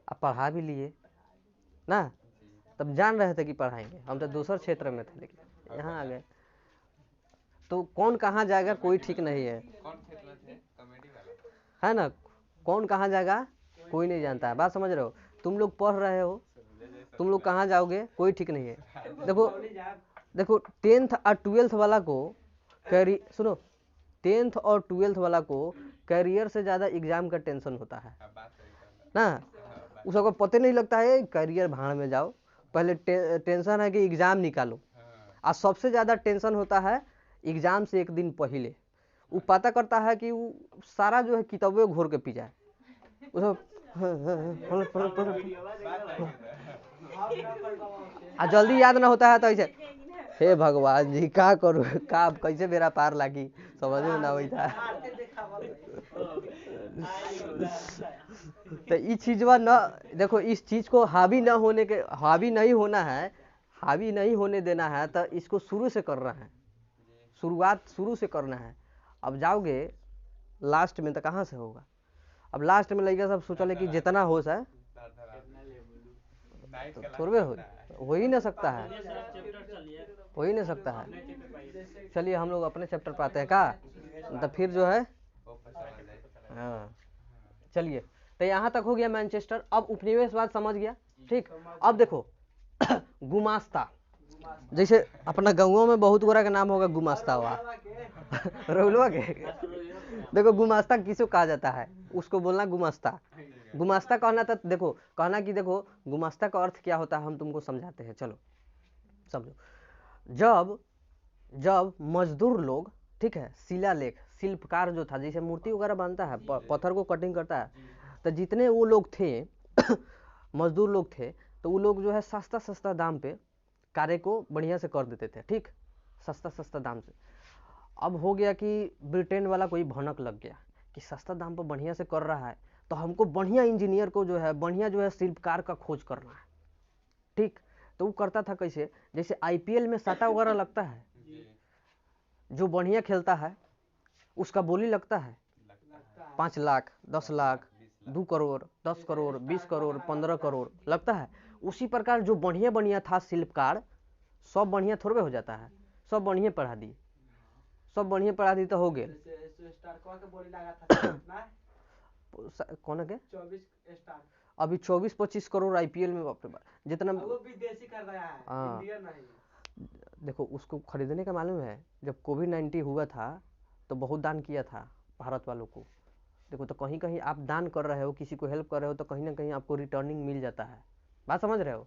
अब पढ़ा भी लिए ना, तब जान रहे थे कि पढ़ाएंगे, हम तो दूसरे क्षेत्र में थे लेकिन यहाँ आ गए, तो कौन कहाँ जाएगा कोई ठीक नहीं है, है ना, कौन कहाँ जाएगा कोई नहीं जानता है, बात समझ रहे हो। तुम लोग पढ़ रहे हो, तुम लोग कहाँ जाओगे कोई ठीक नहीं है। देखो देखो 10th और 12th वाला को सुनो, 10th और 12th वाला को करियर से ज़्यादा एग्जाम का टेंशन होता है ना, उस सबको पता नहीं लगता है करियर भाड़ में जाओ, पहले टेंशन है कि एग्जाम निकालो, और सबसे ज़्यादा टेंशन होता है एग्जाम से एक दिन पहले, वो पता करता है कि वो सारा जो है किताबें घोर के पी जाए, जल्दी याद ना होता है तो ऐसे हे भगवान जी का करूँ का कैसे मेरा पार लागी, समझ में ना होता तो इस चीजवा न देखो, इस चीज को हावी न होने के, हावी नहीं होना है, हावी नहीं होने देना है, तो इसको शुरू से करना है, शुरुआत शुरू से करना है। अब जाओगे लास्ट में तो कहाँ से होगा, अब लास्ट में लड़का सब सोचले कि जितना हो जाए तो थोड़े हो ही ना सकता है, हो ही नहीं सकता है। चलिए हम लोग अपने चैप्टर पर आते हैं का, तो फिर जो है हाँ चलिए, तो यहाँ तक हो गया मैनचेस्टर। अब उपनिवेशवाद समझ गया, ठीक। अब देखो गुमास्ता, जैसे अपना गाँवों में बहुत गोरा का नाम होगा गुमास्ता हुआ रउलवा के देखो गुमास्ता किसको कहा जाता है, उसको बोलना गुमास्ता। गुमास्ता कहना था, देखो कहना कि देखो गुमास्ता का अर्थ क्या होता है हम तुमको समझाते हैं, चलो समझो। जब जब मजदूर लोग, ठीक है, शिलालेख शिल्पकार जो था, जैसे मूर्ति वगैरह बनता है, पत्थर को कटिंग करता है, तो जितने वो लोग थे मजदूर लोग थे, तो वो लोग जो है सस्ता सस्ता दाम पे कार्य को बढ़िया से कर देते थे, ठीक, सस्ता सस्ता दाम से। अब हो गया कि ब्रिटेन वाला कोई भनक लग गया कि सस्ता दाम पर बढ़िया से कर रहा है, तो हमको बढ़िया इंजीनियर को जो है बढ़िया जो है शिल्पकार का खोज करना है, ठीक। तो वो करता था कैसे, जैसे आईपीएल में सट्टा वगैरह लगता है, जो बढ़िया खेलता है उसका बोली लगता है 5 लाख 10 लाख 2 करोड़ 10 करोड़ 20 करोड़ 15 करोड़ लगता है। उसी प्रकार जो बढ़िया बढ़िया था शिल्पकार, सब बढ़िया थोड़े हो जाता है, सब बढ़िया पढ़ा दी, सब बढ़िया पढ़ा दी तो हो गए। कौन के अभी 24-25 करोड़ आईपीएल में, बाप रे बाप, जितना वो विदेशी कर रहा है, इंडियन नहीं। देखो उसको खरीदने का मालूम है, जब कोविड-19 हुआ था तो बहुत दान किया था भारत वालों को। देखो तो कहीं कहीं आप दान कर रहे हो, किसी को हेल्प कर रहे हो, तो कहीं ना कहीं आपको रिटर्निंग मिल जाता है, बात समझ रहे हो।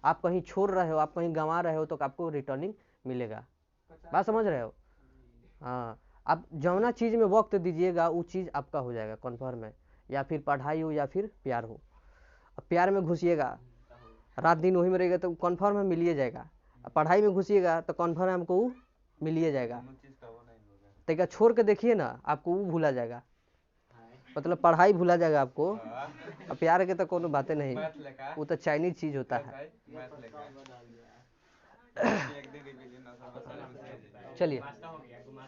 आप कहीं छोड़ रहे हो, आप कहीं गंवा रहे हो, तो आपको रिटर्निंग मिलेगा, बात समझ रहे हो। हाँ, आप जौना चीज़ में वक्त दीजिएगा वो चीज़ आपका हो जाएगा कन्फर्म है, या फिर पढ़ाई हो या फिर प्यार हो। अब प्यार में घुसिएगा, रात दिन वही में रहेगा तो कन्फर्म है मिलिए जाएगा, पढ़ाई में घुसिएगा तो कन्फर्म है हमको वो मिलिए जाएगा। तो छोड़ के देखिए ना, आपको वो भूला जाएगा, मतलब पढ़ाई भूला जाएगा आपको, अब प्यार के तो कोनो बातें नहीं, वो तो चाइनीज चीज होता है। चलिए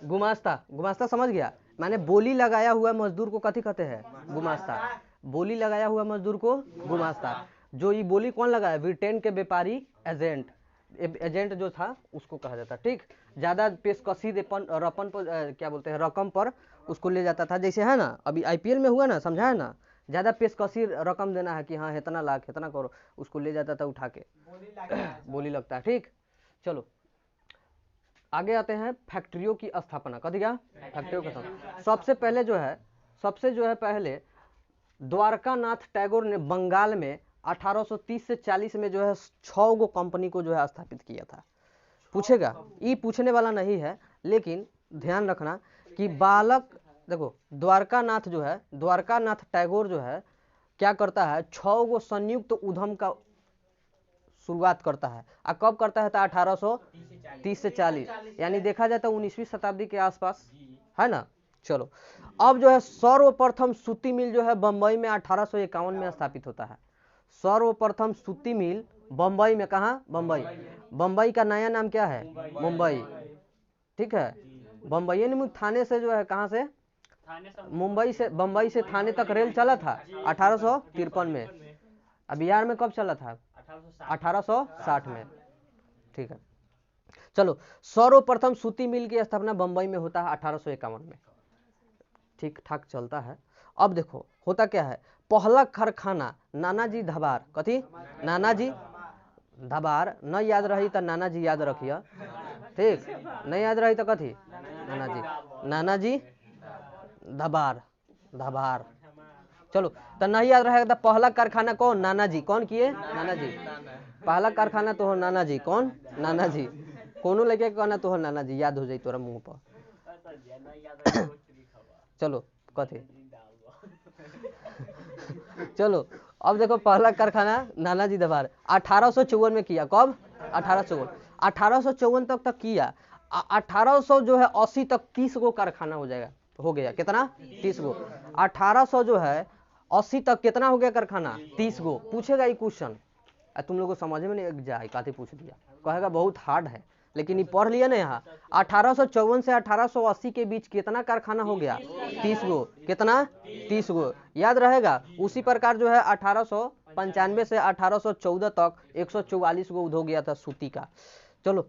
गुमास्ता, गुमास्ता समझ गया, मैंने बोली लगाया हुआ मजदूर को कथी कहते हैं, गुमास्ता। बोली लगाया हुआ मजदूर को गुमास्ता। जो ये बोली कौन लगाया, ब्रिटेन के व्यापारी एजेंट, एजेंट जो था उसको कहा जाता, ठीक। ज्यादा पेशकशी रपन पर क्या बोलते हैं रकम पर उसको ले जाता था, जैसे है ना अभी आईपीएल में हुआ ना, समझा है ना, ज्यादा पेशकशी रकम देना है कि हाँ इतना लाख इतना करो, उसको ले जाता था उठा के, बोली लगता है, ठीक। चलो आगे आते हैं फैक्ट्रियों की स्थापना, कथी क्या, फैक्ट्रियों की स्थापना। सबसे जो है पहले द्वारका नाथ टैगोर ने बंगाल में 1830 से 40 में जो है 6 गो कंपनी को जो है स्थापित किया था। पूछेगा, ये पूछने वाला नहीं है, लेकिन ध्यान रखना कि बालक, देखो द्वारका नाथ जो है, द्वारका नाथ टैगोर जो है क्या करता है, 6 गो संयुक्त उद्यम का शुरुआत करता है। और कब करता है, 1830 से 40, यानी देखा जाए तो 19वीं शताब्दी के आसपास, है ना। चलो अब जो है सर्वप्रथम सूती मिल जो है बंबई में 1851 में स्थापित होता है। सर्वप्रथम सूती मिल बंबई में, कहा, बंबई। बंबई का नया नाम क्या है, मुंबई, ठीक है। बंबई थाने से जो है कहाँ से, मुंबई से बम्बई से थाने तक रेल चला था 1853 में। अब बिहार में कब चला था? 1860 में। ठीक है, चलो। सर्वप्रथम सूती मिल की स्थापना बम्बई में होता है 1851 में। ठीक ठाक चलता है। अब देखो होता क्या है, पहला कारखाना नानाजी धबार, कथी? नानाजी धबार। न याद रही तो नानाजी याद रखिए, ठीक? नहीं याद रही तो कथी? नानाजी धबार, धबार। चलो, तो नहीं याद रहेगा तो पहला कारखाना कौन? नानाजी। कौन किए? नानाजी। पहला कारखाना तो हो नानाजी। कौन? नानाजी। कोनो लेके कहना तो हो नानाजी, याद हो जाए तोरा मुंह पर। चलो कथी? चलो अब देखो, पहला कारखाना नानाजी दरबार 1854 में किया। कब? 1854 तक किया। 1800 जो है 80 तक 30 गो कारखाना हो जाएगा, हो गया। कितना? 30 गो। 1800 जो है 80 तक कितना हो गया कारखाना? 30 गो। पूछेगा ये क्वेश्चन, तुम लोग को समझ में नहीं जाए, काते पूछ दिया, कहेगा बहुत हार्ड है, लेकिन ये पढ़ लिया ना यहाँ। 1854 से 1880 के बीच कितना कारखाना हो गया? 30 गो। कितना? 30 गो। याद रहेगा। उसी प्रकार जो है 1895 से 1814 तक 144 गो उद्योग गया था सूती का। चलो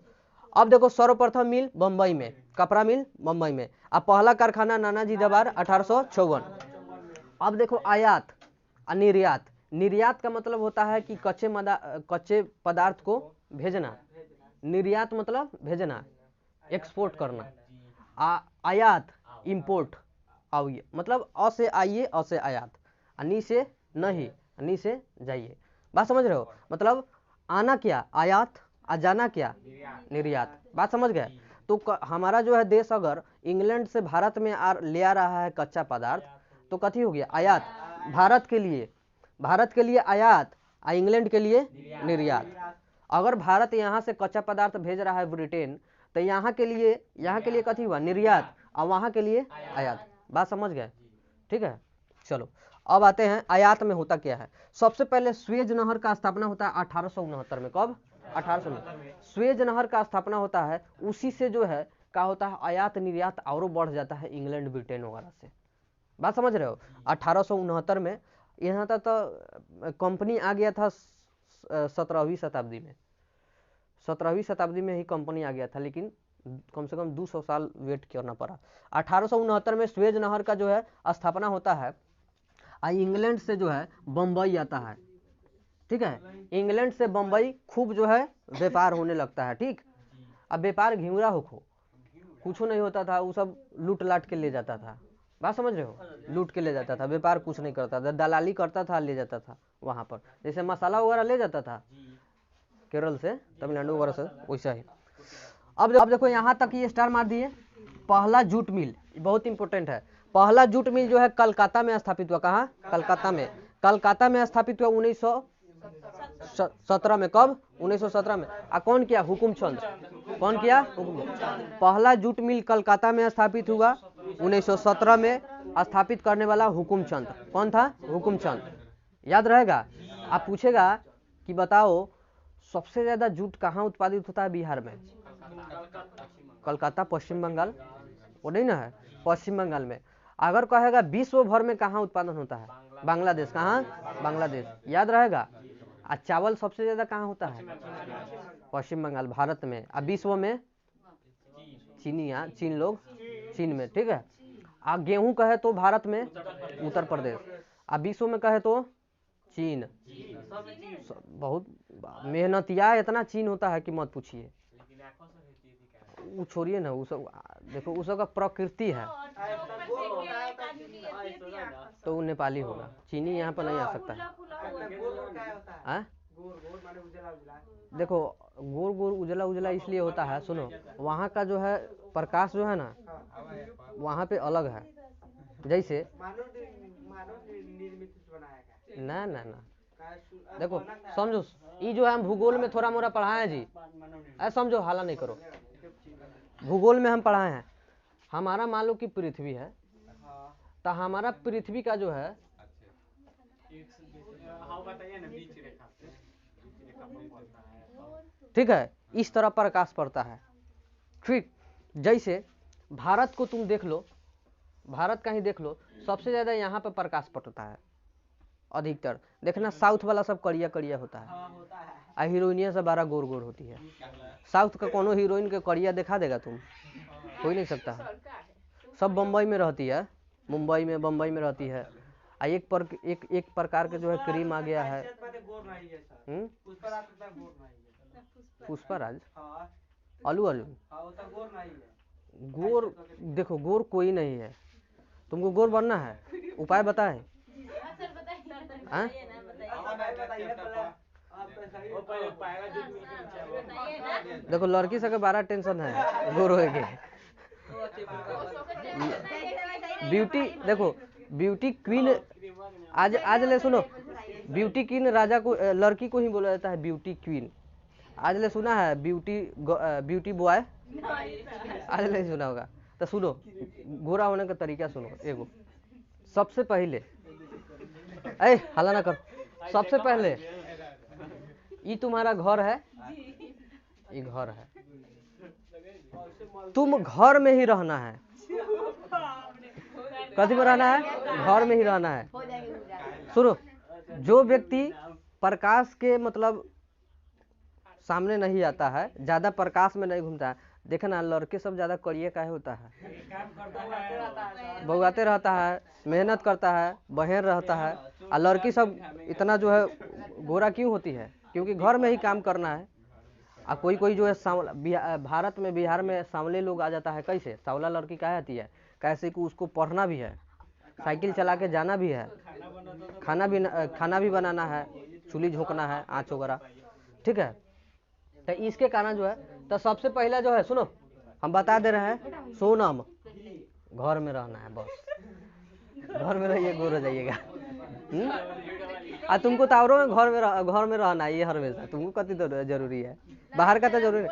अब देखो, सर्वप्रथम मिल बम्बई में, कपड़ा मिल बम्बई में। अब पहला कारखाना नानाजी दरबार 1854। अब देखो आयात और निर्यात। निर्यात का मतलब होता है कि कच्चे पदार्थ को भेजना। निर्यात मतलब भेजना, एक्सपोर्ट करना। आयात इंपोर्ट, आइए मतलब अ से आइए, अ से आयात, अनि से नहीं, अनि से जाइए। बात समझ रहे हो? मतलब आना क्या? आयात, आ जाना क्या? निर्यात। बात समझ गए? तो हमारा जो है देश अगर इंग्लैंड से भारत में ले आ रहा है कच्चा पदार्थ, तो कथी हो गया? आयात। भारत के लिए आयात, और इंग्लैंड के लिए निर्यात। अगर भारत यहाँ से कच्चा पदार्थ भेज रहा है ब्रिटेन, तो यहाँ के लिए कथी हुआ? निर्यात, और वहाँ के लिए आयात। बात समझ गए? ठीक है, चलो अब आते हैं आयात में होता क्या है। सबसे पहले स्वेज नहर का स्थापना होता है 1869 में। कब? 1800 में स्वेज नहर का स्थापना होता है। उसी से जो है क्या होता है, आयात निर्यात और बढ़ जाता है इंग्लैंड ब्रिटेन वगैरह से। बात समझ रहे हो? 1869 में यहाँ तक तो कंपनी आ गया था 17वीं शताब्दी में। 17वीं शताब्दी में ही कंपनी आ गया था, लेकिन कम से कम 200 साल वेट करना पड़ा। 1869 में स्वेज नहर का जो है स्थापना होता है। इंग्लैंड से जो है बम्बई आता है। ठीक है, इंग्लैंड से बम्बई खूब जो है व्यापार होने लगता है। ठीक, अब व्यापार घिंगरा हो कुछ नहीं होता था, वो सब लूट लाट के ले जाता था। बात समझ रहे हो? लूट के ले जाता था, व्यापार कुछ नहीं करता था, दलाली करता था, ले जाता था वहां पर। जैसे मसाला वगैरह ले जाता था केरल से, तमिलनाडु वगैरह से, वैसा ही। अब देखो यहाँ तक ये स्टार मार दिए। पहला जूट मिल, बहुत इंपॉर्टेंट है। पहला जूट मिल जो है कलकत्ता में स्थापित हुआ। कहाँ? कलकत्ता में स्थापित हुआ 1917 में। कब? 1917 में। कौन किया? हुकुमचंद। कौन किया? पहला जूट मिल कलकत्ता में स्थापित हुआ 1917 में। स्थापित करने वाला हुकुमचंद। कौन था? हुकुमचंद। याद रहेगा। आप पूछेगा कि बताओ सबसे ज्यादा जूट कहाँ उत्पादित होता है बिहार में? कलकत्ता, पश्चिम बंगाल, वो नहीं ना है? पश्चिम बंगाल में। अगर कहेगा विश्व भर में कहाँ उत्पादन होता है? बांग्लादेश। कहाँ? बांग्लादेश। याद रहेगा। चावल सबसे ज्यादा कहाँ होता है? पश्चिम बंगाल, भारत में। विश्व में चीन लोग, चीन में। ठीक है। गेहूं कहे तो भारत में उत्तर प्रदेश, विश्व में कहे तो चीन। बहुत मेहनतिया इतना चीन होता है कि मत पूछिए। वो छोड़िए ना, वो सब देखो, उस का प्रकृति है, तो वो नेपाली होगा। चीनी यहाँ पर नहीं आ सकता है। देखो गोर गोर उजला उजला इसलिए होता है, सुनो, वहाँ का जो है प्रकाश जो है ना, वहाँ पे अलग है। जैसे ना ना ना, देखो समझो, ये जो है हम भूगोल में थोड़ा मोड़ा पढ़ाए हैं जी, ऐसा समझो, हाला नहीं करो। भूगोल में हम पढ़ाए हैं, हमारा मान लो कि पृथ्वी है, तो हमारा पृथ्वी का जो है, ठीक है, इस तरह प्रकाश पड़ता है। ठीक, जैसे भारत को तुम देख लो, भारत का ही देख लो, सबसे ज्यादा यहाँ पे प्रकाश पड़ता है अधिकतर। देखना साउथ वाला सब करिया करिया होता है, आ हीरोइनिया सब बारह गोर गोर होती है। साउथ का कोनो हीरोइन के करिया दिखा देगा तुम? हो ही नहीं सकता है। सब बम्बई में रहती है, मुंबई में, बम्बई में रहती है। एक प्रकार के जो है क्रीम आ गया है। पुष्पराज, अल्लू अर्जुन, गोर देखो, गोर कोई नहीं है। तुमको गोर बनना है, उपाय बताए? देखो लड़की सबके बड़ा टेंशन है गोर होए के। ब्यूटी देखो, ब्यूटी क्वीन, आज ले सुनो, ब्यूटी क्वीन राजा को, लड़की को ही बोला जाता है ब्यूटी क्वीन। आज ले सुना है ब्यूटी बॉय? आज ले सुना होगा। तो सुनो, गोरा होने का तरीका सुनो। एगो सबसे पहले, हल्ला ना कर, सबसे पहले ये तुम्हारा घर है, ये घर है, तुम घर में ही रहना है। कथी में रहना है? घर में ही रहना है। सुनो, जो व्यक्ति प्रकाश के मतलब सामने नहीं आता है, ज्यादा प्रकाश में नहीं घूमता है, देखना लड़के सब ज्यादा करिए काहे होता है, बउआते रहता है, मेहनत करता है, बहन रहता है। और लड़की सब इतना जो है गोरा क्यों होती है? क्योंकि घर में ही काम करना है। और कोई कोई जो है भारत में, बिहार में सांवले लोग आ जाता है। कैसे सांवला लड़की काहे आती है? कैसे कि उसको पढ़ना भी है, साइकिल चला के जाना भी है, खाना भी बनाना है, चूल्ही झोंकना है, आँच वगैरह, ठीक है। तो इसके कारण जो है, तो सबसे पहला जो है, सुनो हम बता दे रहे हैं, सोनम घर में रहना है, बस घर में रहिए, गोर हो जाइएगा। तुमको तो और घर में रहना है ये हमेशा, तुमको कति तो जरूरी है, बाहर का तो जरूरी है।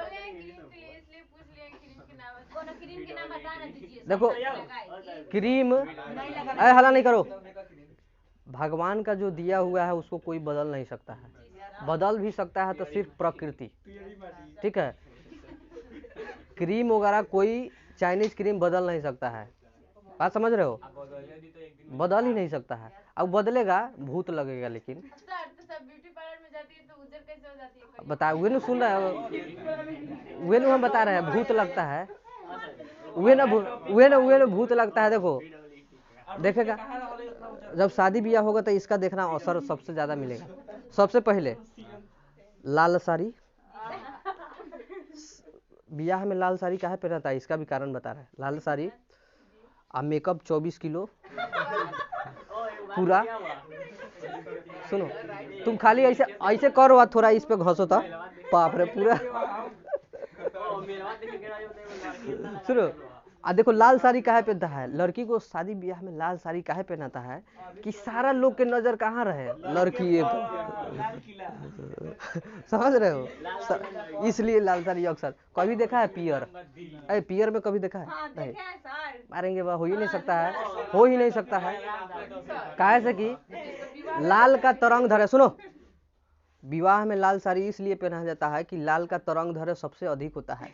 देखो क्रीम, हल्ला नहीं करो, भगवान का जो दिया हुआ है उसको कोई बदल नहीं सकता है, बदल भी सकता है तो सिर्फ प्रकृति, ठीक है। क्रीम वगैरह कोई चाइनीज क्रीम बदल नहीं सकता है, बात समझ रहे हो? बदल ही नहीं सकता है। अब बदलेगा भूत लगेगा, लेकिन ब्यूटी पार्लर में जाती है तो उजर कैसे हो जाती है? बता, वे नहीं सुन रहे हो, वे नहीं हम बता रहे हैं, भूत लगता है, वे ना भूत लगता है। देखो देखेगा, जब शादी ब्याह होगा तो इसका देखना अवसर सबसे ज्यादा मिलेगा। सबसे पहले लाल साड़ी, ब्याह में लाल साड़ी काहे पहनता है, इसका भी कारण बता रहा है। लाल साड़ी और मेकअप 24 किलो पूरा। सुनो, तुम खाली ऐसे करो, थोड़ा इस पे घसो तो बाप रे पूरा। सुनो, देखो लाल साड़ी काहे पहनता है लड़की को, शादी ब्याह में लाल साड़ी काहे पहनाता है कि सारा लोग के नजर कहाँ रहे, लड़की समझ रहे हो? इसलिए लाल साड़ी अक्सर। कभी देखा है पियर? पियर में कभी देखा है? नहीं, मारेंगे वह, हो ही नहीं सकता है, हो ही नहीं सकता है। काहे से कि लाल का तरंग धरे। सुनो, विवाह में लाल साड़ी इसलिए पहना जाता है कि लाल का तरंग धरे सबसे अधिक होता है।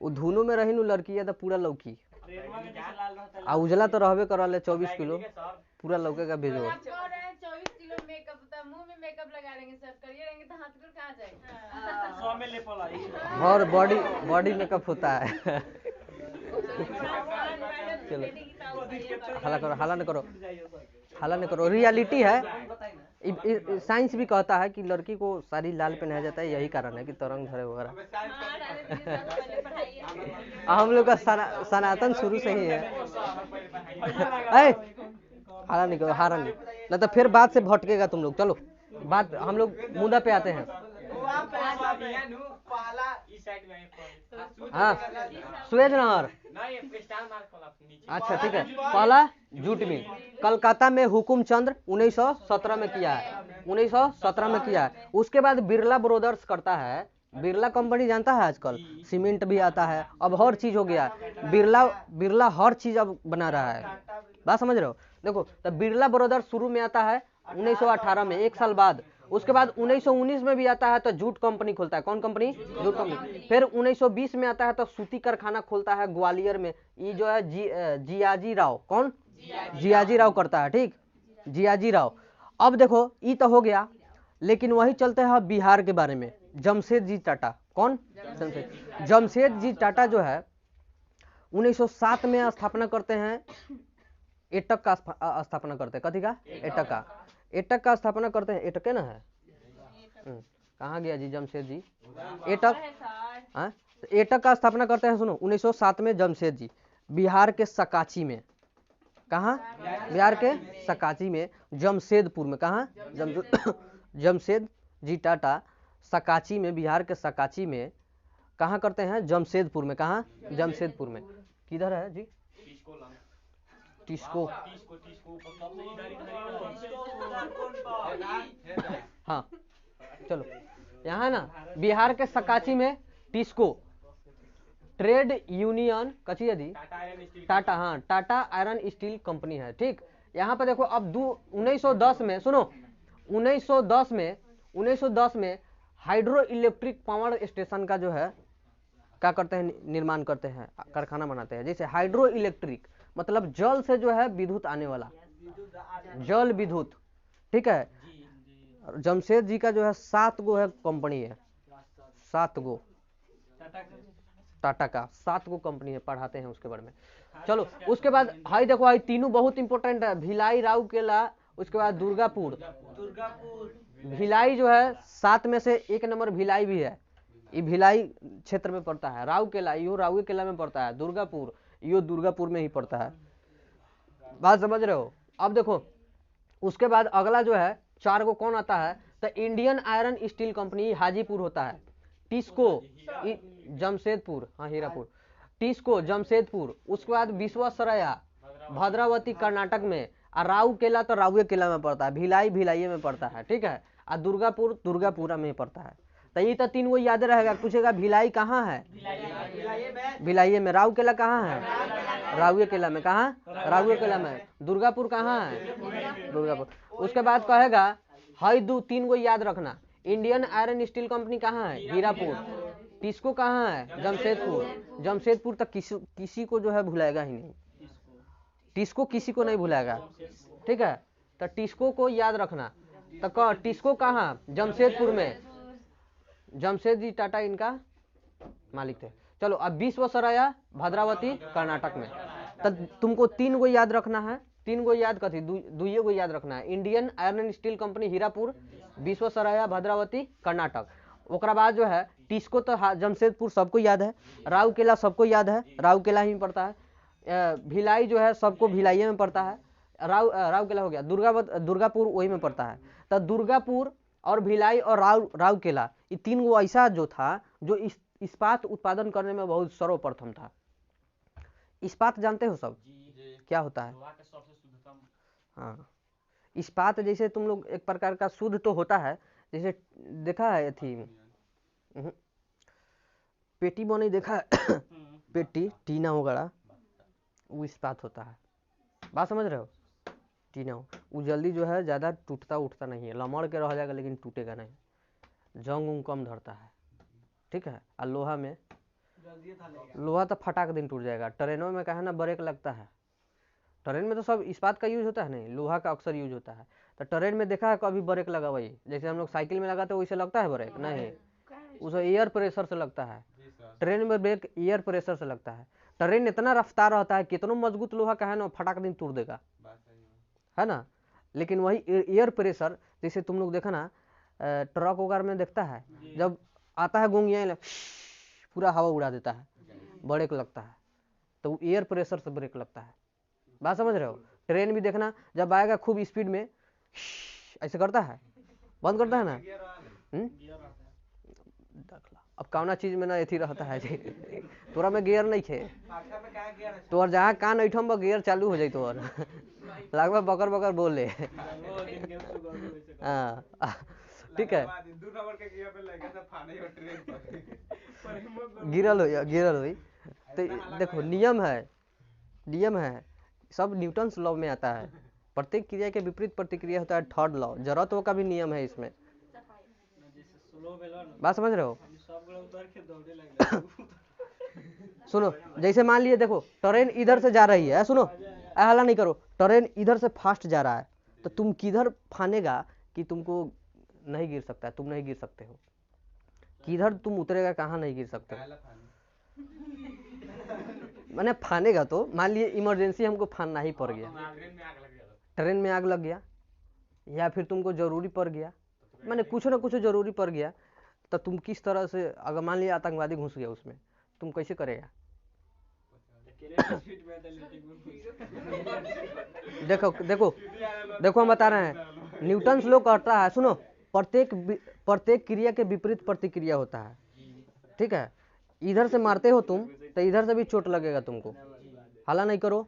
वो धुनो में रही लड़की है तो पूरा लौकी, आ उजला तो रहबे कर 24 किलो पूरा लौके का भेजो। 24 किलो मेकअप, मुंह में मेकअप लगा लेंगे सर, करिए रहेंगे तो हाथ गोड़ कहाँ जाएगा? और बॉडी मेकअप होता है। चलो हल्ला न करो, रियलिटी है। साइंस भी कहता है कि लड़की को साड़ी लाल पहनाया जाता है, यही कारण है कि तरंग धरे वगैरह। हम लोग का सनातन शुरू से ही है। हल्ला नहीं करो, हारा नहीं तो फिर बात से भटकेगा तुम लोग। चलो बात, हम लोग मुद्दा पे आते हैं। हाँ, सुएज नहर, अच्छा ठीक है। पहला जूट मिल कलकत्ता में हुकुमचंद 1917 में किया है, 1917 में किया है। उसके बाद बिरला ब्रदर्स करता है, बिरला कंपनी जानता है, आजकल सीमेंट भी आता है, अब हर चीज हो गया। बिरला हर चीज अब बना रहा है, बात समझ रहे हो? देखो तो बिरला ब्रदर्स शुरू में आता है 1918 में, एक साल बाद उसके बाद 1919 में भी आता है तो जूट कंपनी खोलता है। कौन कंपनी? Jute company. फिर 1920 में आता है तो सूती कारखाना खोलता है ग्वालियर में। ये जो है जियाजी राव, कौन? जियाजी राव करता है, ठीक, जियाजी राव। अब देखो ये तो हो गया, लेकिन वही चलते हैं बिहार के बारे में। जमशेद जी टाटा, कौन? जमशेद जी टाटा जो है 1907 में स्थापना करते हैं, एटक का स्थापना करते हैं। कथी का? एटक का स्थापना करते हैं। एटके ना है, कहाँ गया जी जमशेद जी? एटक, एटक का स्थापना करते हैं। सुनो 1907 में जमशेद जी बिहार के सकाची में। कहाँ? बिहार के सकाची में, जमशेदपुर में। कहाँ? जमशेद जी टाटा सकाची में, बिहार के सकाची में कहाँ करते हैं? जमशेदपुर में। कहाँ? जमशेदपुर में। किधर है जी? टिस्को। हाँ चलो, यहाँ ना बिहार के सकाची में टिस्को ट्रेड यूनियन कची है दी? टाटा, हाँ टाटा आयरन स्टील कंपनी है, ठीक। यहाँ पे देखो अब 1910 में, सुनो 1910 में हाइड्रो इलेक्ट्रिक पावर स्टेशन का जो है क्या करते हैं? निर्माण करते हैं, कारखाना बनाते हैं। जैसे हाइड्रो इलेक्ट्रिक मतलब जल से जो है विद्युत आने वाला, जल विद्युत, ठीक है। जमशेद जी का जो है 7 गो है कंपनी है, 7 गो टाटा का 7 गो कंपनी है, पढ़ाते हैं उसके बारे में। चलो उसके बाद हाई देखो, हाई तीनों बहुत इंपॉर्टेंट है। भिलाई, राउरकेला, उसके बाद दुर्गापुर। भिलाई जो है 7 में से 1 नंबर भिलाई भी है, ये भिलाई क्षेत्र में पड़ता है। राउरकेला यो राउरकेला में पड़ता है। दुर्गापुर यो दुर्गापुर में ही पड़ता है। बात समझ रहे हो? अब देखो उसके बाद अगला जो है 4 गो कौन आता है? तो Indian iron steel company Hajipur होता है। टिस्को जमशेदपुर, हाँ हीरापुर। टिस्को जमशेदपुर। उसके बाद विश्वेश्वरैया भद्रावती कर्नाटक में, और राउरकेला तो राउरकेला में पड़ता है। भिलाई भिलाई में पड़ता है, ठीक है। और दुर्गापुर दुर्गापुरा में पड़ता है। तो ये तो 3 गो याद रहेगा। पूछेगा भिलाई कहाँ है? भिलाई में। राउरकेला कहाँ है? राउरकेला में। कहाँ? राउरकेला में। दुर्गापुर कहाँ है? दुर्गापुर। उसके बाद कहेगा हाई 3 गो याद रखना। इंडियन आयरन स्टील कंपनी कहाँ है? हीरापुर। टिस्को कहाँ है? जमशेदपुर। जमशेदपुर तक किसी को जो है भुलाएगा ही नहीं, टिस्को किसी को नहीं भुलाएगा, ठीक है। तो टिस्को को याद रखना। तो टिस्को कहाँ? जमशेदपुर में। जमशेद जी टाटा इनका मालिक थे। चलो अब विश्वेश्वरैया भद्रावती कर्नाटक में। तो तुमको 3 गो याद रखना है। 3 गो याद कथी? 2 गो याद रखना है। Indian iron steel company Hirapur, Visvesvaraya Bhadravati Karnataka. ओकरा बाद जो है टिस्को तो जमशेदपुर सबको याद है। राउरकेला सबको याद है, राउरकेला ही में पड़ता है। भिलाई जो है सबको भिलाई में पड़ता है। राउरकेला हो गया। दुर्गापुर वही में पड़ता है। तो दुर्गापुर और भिलाई और राउरकेला, ये 3 गो ऐसा जो था जो इस्पात उत्पादन करने में बहुत सर्वप्रथम था। इस्पात जानते हो सब क्या होता है? हाँ, इस्पात जैसे तुम लोग एक प्रकार का शुद्ध तो होता है। जैसे देखा है थी पेटी बनी, देखा है पेटी टीना वगैरह, वो इस्पात होता है। बात समझ रहे हो? टीना वो जल्दी जो है ज़्यादा टूटता उठता नहीं है, लमड़ के रह जाएगा लेकिन टूटेगा नहीं, जंग उंग कम धरता है, ठीक है। और लोहा में, लोहा तो फटाक दिन टूट जाएगा। ट्रेनों में कहा ना ब्रेक लगता है, ट्रेन में तो सब इस्पात का यूज होता है, नहीं लोहा का अक्सर यूज होता है। तो ट्रेन में देखा है कभी ब्रेक लगा वही जैसे हम लोग साइकिल में लगाते हैं वैसे लगता है ब्रेक? नहीं, उसे एयर प्रेशर से लगता है। ट्रेन में ब्रेक एयर प्रेशर से लगता है। ट्रेन इतना रफ्तार रहता है, कितना मजबूत लोहा का है ना, फटाक दिन तोड़ देगा, है ना। लेकिन वही एयर प्रेशर, जैसे तुम लोग देखा ना ट्रक वगैरह में देखता है, जब आता है गोंगिया पूरा हवा उड़ा देता है, ब्रेक लगता है, तो एयर प्रेशर से ब्रेक लगता है। बात समझ रहे हो? ट्रेन भी देखना जब आएगा खूब स्पीड में ऐसे करता है, बंद करता है ना। अब कौना चीज में ना एथी रहता है जी तोरा में गियर नहीं खे, तोर जहाँ कान ऐठम गियर चालू हो जाए तोर लगभग बकर बकर बोले ठीक है। गिरल हो तो देखो नियम है, सब न्यूटन्स लॉ में आता है। प्रत्येक क्रिया के विपरीत प्रतिक्रिया होता है, थर्ड लॉ, जरूरत का भी नियम है इसमें, बात समझ रहे हो? सुनो, जैसे मान लिए देखो ट्रेन इधर से जा रही है, सुनो हल्ला नहीं करो, ट्रेन इधर से फास्ट जा रहा है, तो तुम किधर फानेगा कि तुमको नहीं गिर सकता है, तुम नहीं गिर सकते हो, किधर तुम उतरेगा, कहाँ नहीं गिर सकते हो। मैंने फानेगा तो मान लिए इमरजेंसी हमको फानना ही पड़ गया, ट्रेन में आग लग गया, या फिर तुमको जरूरी पड़ गया, मैंने कुछ ना कुछ जरूरी पड़ गया, तो तुम किस तरह से, अगर मान लिया आतंकवादी घुस गया उसमें, तुम कैसे करेगा? देखो देखो देखो, हम बता रहे हैं, न्यूटन लॉ कहता है, सुनो, प्रत्येक क्रिया के विपरीत प्रतिक्रिया होता है, ठीक है। इधर से मारते हो तुम तो इधर से भी चोट लगेगा तुमको, हल्ला नहीं करो,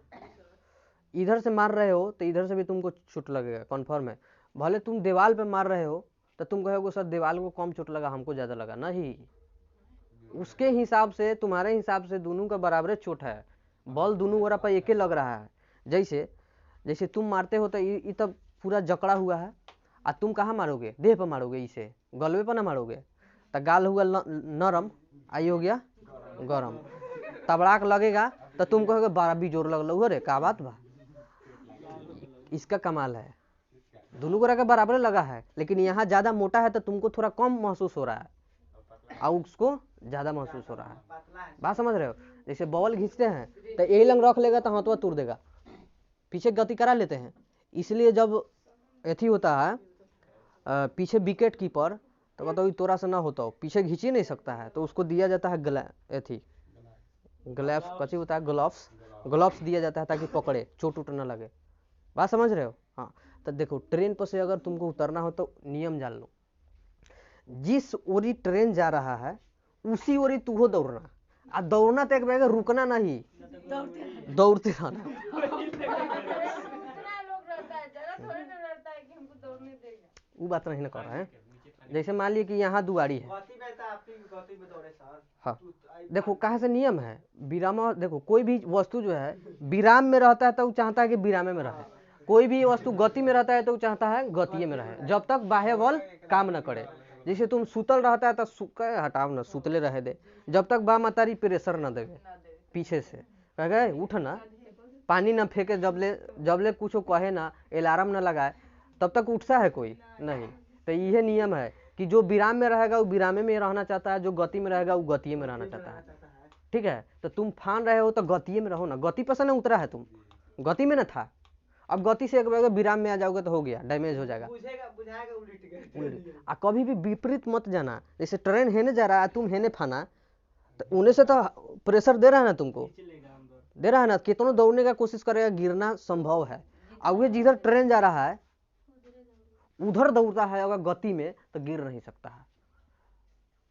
इधर से मार रहे हो तो इधर से भी तुमको चोट लगेगा, कन्फर्म है। भले तुम दीवार पे मार रहे हो तो तुम कहोगे सर दीवार को कम चोट लगा, हमको ज्यादा लगा, नहीं, उसके हिसाब से, तुम्हारे हिसाब से दोनों का बराबर चोट है, बल दोनों गोरा पर एक ही लग रहा है। जैसे जैसे तुम मारते हो तो ये तब पूरा जकड़ा हुआ है, और तुम कहाँ मारोगे? देह पर मारोगे, इसे गलवे पर ना मारोगे, तो गाल हुआ नरम, आई हो गया गरम, तबड़ाक लगेगा तो तुम कहोगे बारह भी जोर लग लो रे, का बात बा। इसका कमाल है, दोनों गोरा का बराबर लगा है, लेकिन यहाँ ज्यादा मोटा है तो तुमको थोड़ा कम महसूस हो रहा है और उसको ज्यादा महसूस हो रहा है। बात समझ रहे हो? जैसे बॉल खींचते हैं तो यही लंग रख लेगा तो हाथवा तोड़ देगा, पीछे गति करा लेते हैं, इसलिए जब एथी होता है पीछे विकेट कीपर, तो कहता है तोरा से ना होता हो, पीछे खींच ही नहीं सकता है, तो उसको दिया जाता है एथी ग्लव्स, कची होता है ग्लव्स दिया जाता है ताकि पकड़े, चोट उट ना लगे। बात समझ रहे हो? हाँ, तो देखो ट्रेन पर से अगर तुमको उतरना हो तो नियम जान लो, जिस ओरी ट्रेन जा रहा है उसी ओरी तू हो दौड़ना, और दौड़ना तो एक बार रुकना नहीं, दौड़ते रहना। वो बात नहीं ना कर रहा है। जैसे मान लिया कि यहाँ दुआरी है, हाँ देखो कहाँ से नियम है, विराम, देखो कोई भी वस्तु जो है विराम में रहता है तो वो चाहता है कि विराम में रहे, कोई भी वस्तु गति में रहता है तो वो चाहता है गति में रहे, जब तक बाह्य बल काम न करे। जैसे तुम सुतल रहता है तो हटाओ ना, सुतले रहे दे, जब तक बा मातारी प्रेशर न देवे पीछे से, कह गए उठ ना, पानी न फेंके, जबले कुछ कहे ना, अलार्म न लगाए, तब तक उठता है कोई नहीं। तो यह नियम है कि जो विराम में रहेगा वो विराम में रहना चाहता है, जो गति में रहेगा वो गति में रहना चाहता है, ठीक है। तो तुम फान रहे हो तो गति में रहो ना, गति पर से ना उतरा है, तुम गति में ना था, अब गति से एक बार विराम में आ जाओगे तो हो गया, डैमेज हो जाएगा। कभी भी विपरीत मत जाना, जैसे ट्रेन हेने जा रहा है तुम हेने फाना, तो उन्हें से तो प्रेशर दे रहा है ना, तुमको दे रहा है ना, कितना दौड़ने का कोशिश करेगा, गिरना संभव है। और वे जिधर ट्रेन जा रहा है उधर दौड़ता है, अगर गति में तो गिर नहीं सकता है।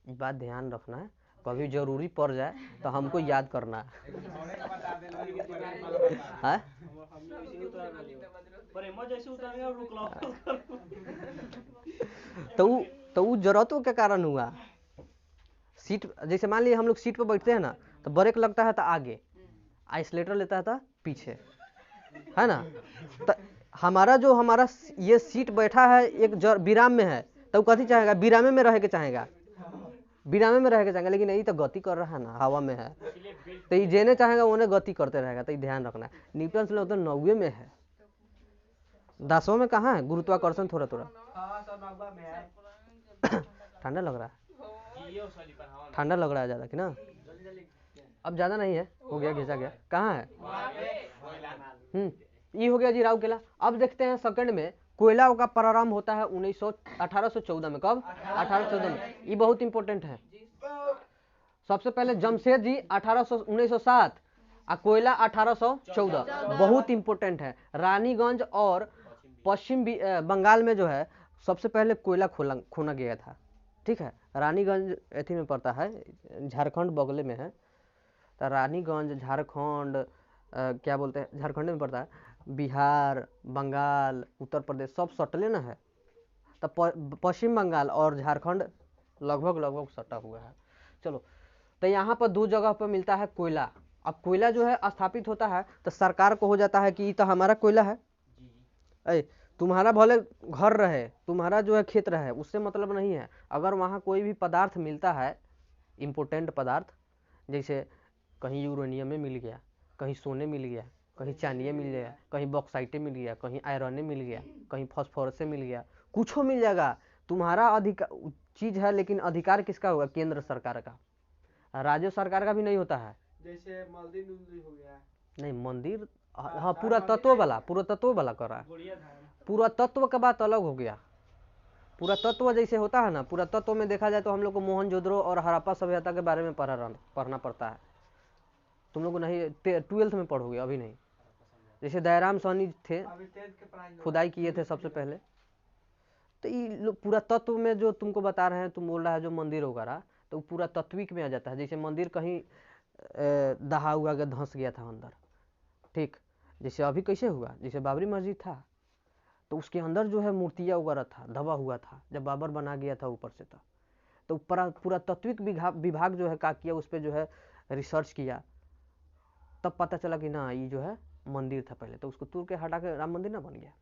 ये बात ध्यान रखना है, कभी जरूरी पड़ जाए तो हमको याद करना है। तो वो जरूरतों के कारण हुआ। सीट, जैसे मान लीजिए हम लोग सीट पर बैठते हैं ना, तो ब्रेक लगता है तो आगे, आइसोलेटर लेता है तो पीछे, है ना। तो हमारा ये सीट बैठा है एक विराम में है, तो कथी चाहेगा? विरामे में रह के चाहेगा, विरामे में रह के चाहेगा, लेकिन यही तो गति कर रहा है ना, हवा में है, तो ये जेने चाहेगा उन्हें गति करते रहेगा। तो ध्यान रखना है, न्यूटन से तो 90 में है, 10 में कहाँ है गुरुत्वाकर्षण, थोड़ा थोड़ा ठंडा लग रहा है, ठंडा लग रहा है ज्यादा कि ना, अब ज्यादा नहीं है, हो गया, घिसा गया, कहाँ है? ये हो गया जी राव केला। अब देखते हैं सेकंड में कोयला का प्रारंभ होता है 1814 में। कब? 1814 में। ये बहुत इंपॉर्टेंट है। सबसे पहले जमशेद जी 1907 और कोयला 1814, बहुत इंपॉर्टेंट है। रानीगंज और पश्चिम बंगाल में जो है सबसे पहले कोयला खोना गया था, ठीक है। रानीगंज एथी में पड़ता है, झारखंड बगले में है, तो रानीगंज झारखंड, क्या बोलते हैं, झारखंड में पड़ता है, बिहार, बंगाल, उत्तर प्रदेश सब सटले ना है, तो पश्चिम बंगाल और झारखंड लगभग सटा हुआ है। चलो, तो यहाँ पर 2 जगह पर मिलता है कोयला। अब कोयला जो है स्थापित होता है तो सरकार को हो जाता है कि ये तो हमारा कोयला है, तुम्हारा भले घर रहे, तुम्हारा जो है खेत रहे, उससे मतलब नहीं है। अगर वहाँ कोई भी पदार्थ मिलता है, इम्पोर्टेंट पदार्थ, जैसे कहीं यूरेनियम में मिल गया, कहीं सोने मिल गया, कहीं चांदी मिल गया, कहीं बॉक्साइटे मिल गया, कहीं आयरन मिल गया, कहीं फास्फोरस मिल गया, कुछ हो मिल जाएगा। तुम्हारा अधिकार चीज है, लेकिन अधिकार किसका होगा? केंद्र सरकार का, राज्य सरकार का भी नहीं होता है। जैसे मंदिर हो गया, नहीं मंदिर, हाँ पूरा तत्व वाला कर रहा है। पूरा तत्व का बात अलग हो गया। पूरा तत्व जैसे होता है ना, पूरा तत्व में देखा जाए तो हम लोग को मोहनजोदड़ो और हड़प्पा सभ्यता के बारे में पढ़ना पड़ता है। तुम लोग को नहीं, 12th में पढ़ोगे, अभी नहीं। जैसे दयाराम साहनी थे, खुदाई किए थे सबसे पहले। तो ये पूरा तत्व में जो तुमको बता रहे हैं, तुम बोल रहा है जो मंदिर वगैरह, तो पूरा तत्विक में आ जाता है। जैसे मंदिर कहीं दहा हुआ के धंस गया था अंदर, ठीक। जैसे अभी कैसे हुआ, जैसे बाबरी मस्जिद था, तो उसके अंदर जो है मूर्तियाँ वगैरह था, दबा हुआ था, जब बाबर बना गया था ऊपर से था। तो पूरा तत्विक विभाग जो है क्या किया, उस पर जो है रिसर्च किया, तब पता चला कि ना ये जो है मंदिर था पहले, तो उसको तोड़ के हटा के राम मंदिर ना बन गया।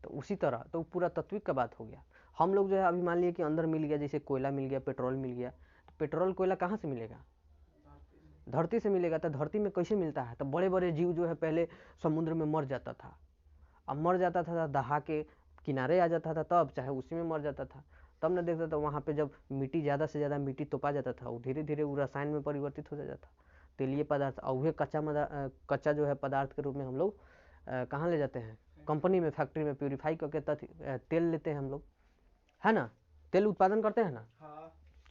तो उसी तरह तो पूरा तत्विक का बात हो गया। हम लोग जो है अभी मान लिए कि अंदर मिल गया, जैसे कोयला मिल गया, पेट्रोल मिल गया, तो पेट्रोल कोयला कहाँ से मिलेगा? धरती से मिलेगा। तो धरती में कैसे मिलता है? तो बड़े बड़े जीव जो है पहले समुद्र में मर जाता था, अब मर जाता था, दहा के किनारे आ जाता था, तब चाहे उसी में मर जाता था। तब न देखता था वहाँ पे जब मिट्टी ज़्यादा से ज़्यादा मिट्टी तोपा जाता था, वो धीरे धीरे वो रसायन में परिवर्तित हो जाता था, तेलीय पदार्थ। और वह कच्चा जो है पदार्थ के रूप में हम लोग कहाँ ले जाते हैं? कंपनी में, फैक्ट्री में प्यूरिफाई करके तेल लेते हैं हम लोग, है ना? तेल उत्पादन करते हैं ना।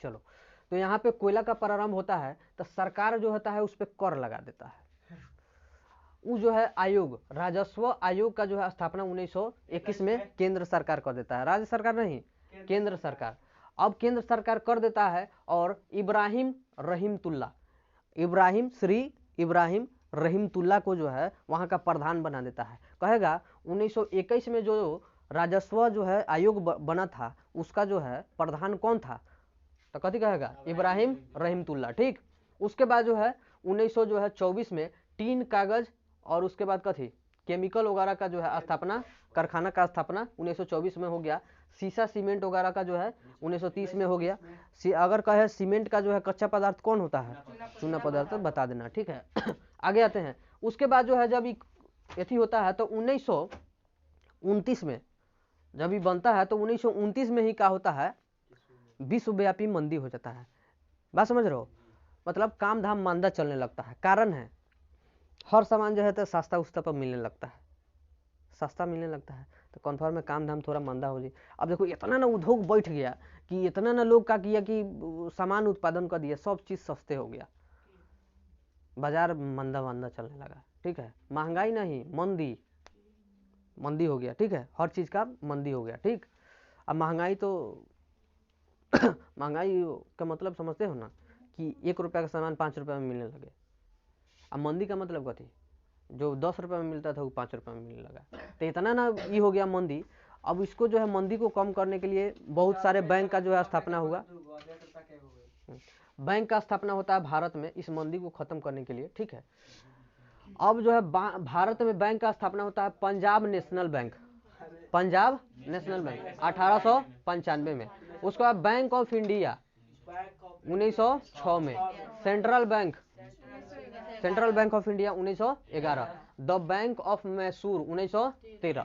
चलो, तो यहाँ पे कोयला का प्रारंभ होता है, तो सरकार जो होता है उस पर कर लगा देता है। वो जो है आयोग, राजस्व आयोग का जो है स्थापना 1921 में केंद्र सरकार कर देता है, राज्य सरकार नहीं, केंद्र सरकार। अब केंद्र सरकार कर देता है, और इब्राहिम रहीमतुल्ला को जो है वहाँ का प्रधान बना देता है। कहेगा 1921 में जो राजस्व जो है आयोग बना था, उसका जो है प्रधान कौन था? तो कथी कहेगा? इब्राहिम रहीमतुल्ला, ठीक। उसके बाद जो है 1924 में टीन, कागज और उसके बाद कथी, केमिकल वगैरह का जो है स्थापना, कारखाना का स्थापना 1924 में हो गया। शीशा, सीमेंट वगैरह का जो है 1930 में हो गया। अगर कहे सीमेंट का जो है कच्चा पदार्थ कौन होता है? चूना पदार्थ, बता देना, ठीक है। आगे आते हैं। उसके बाद जो है जब यथी होता है तो 1929 में जब ये बनता है, तो 1929 में ही क्या होता है? विश्वव्यापी मंदी हो जाता है। बात समझ रहे हो? मतलब काम धाम मांदा चलने लगता है। कारण है हर सामान जो है तो सस्ता उस्ता पर मिलने लगता है, सस्ता मिलने लगता है, तो कन्फर्म में काम धाम थोड़ा मंदा हो जाए। अब देखो इतना ना उद्योग बैठ गया कि इतना ना लोग का किया कि सामान उत्पादन कर दिया, सब चीज़ सस्ते हो गया, बाजार मंदा चलने लगा, ठीक है। महंगाई नहीं, मंदी हो गया, ठीक है। हर चीज़ का मंदी हो गया, ठीक। अब महंगाई तो महंगाई का मतलब समझते हो ना, कि 1 रुपये का सामान 5 रुपये में मिलने लगे। अब मंदी का मतलब कथी? जो 10 रुपये में मिलता था वो 5 रुपये में मिलने लगा, तो इतना ना ये हो गया मंदी। अब इसको जो है मंदी को कम करने के लिए बहुत सारे बैंक का जो है स्थापना हुआ। बैंक का स्थापना होता है भारत में इस मंदी को खत्म करने के लिए, ठीक है। अब जो है भारत में बैंक का स्थापना होता है पंजाब नेशनल बैंक, 1895 में। उसके बाद बैंक ऑफ इंडिया 1906 में, central bank of India 1911, the bank of Mysore 1913।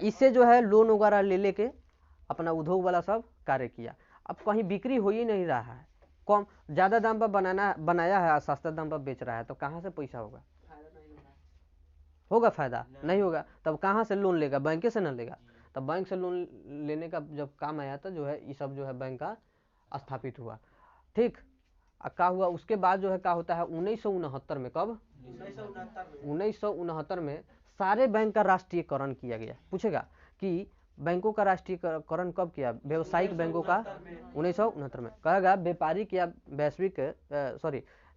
इससे जो है लोन वगैरह ले लेके अपना उद्योग वाला सब कार्य किया। अब कहीं बिक्री हो ही नहीं रहा है, कम ज़्यादा दाम पर बनाया है, सस्ता दाम पर बेच रहा है, तो कहाँ से पैसा होगा? फायदा नहीं होगा। तब कहाँ से लोन लेगा? बैंक से ना लेगा। तब बैंक से लोन लेने का जब काम आया तो जो है ये सब जो है बैंक का स्थापित हुआ, ठीक। क्या हुआ उसके बाद जो है क्या होता है 1969 में, कब? 1969 में सारे बैंक का राष्ट्रीयकरण किया गया। पूछेगा कि बैंकों का राष्ट्रीयकरण कब किया? व्यवसायिक बैंकों का 1969 में। कहेगा व्यापारिक या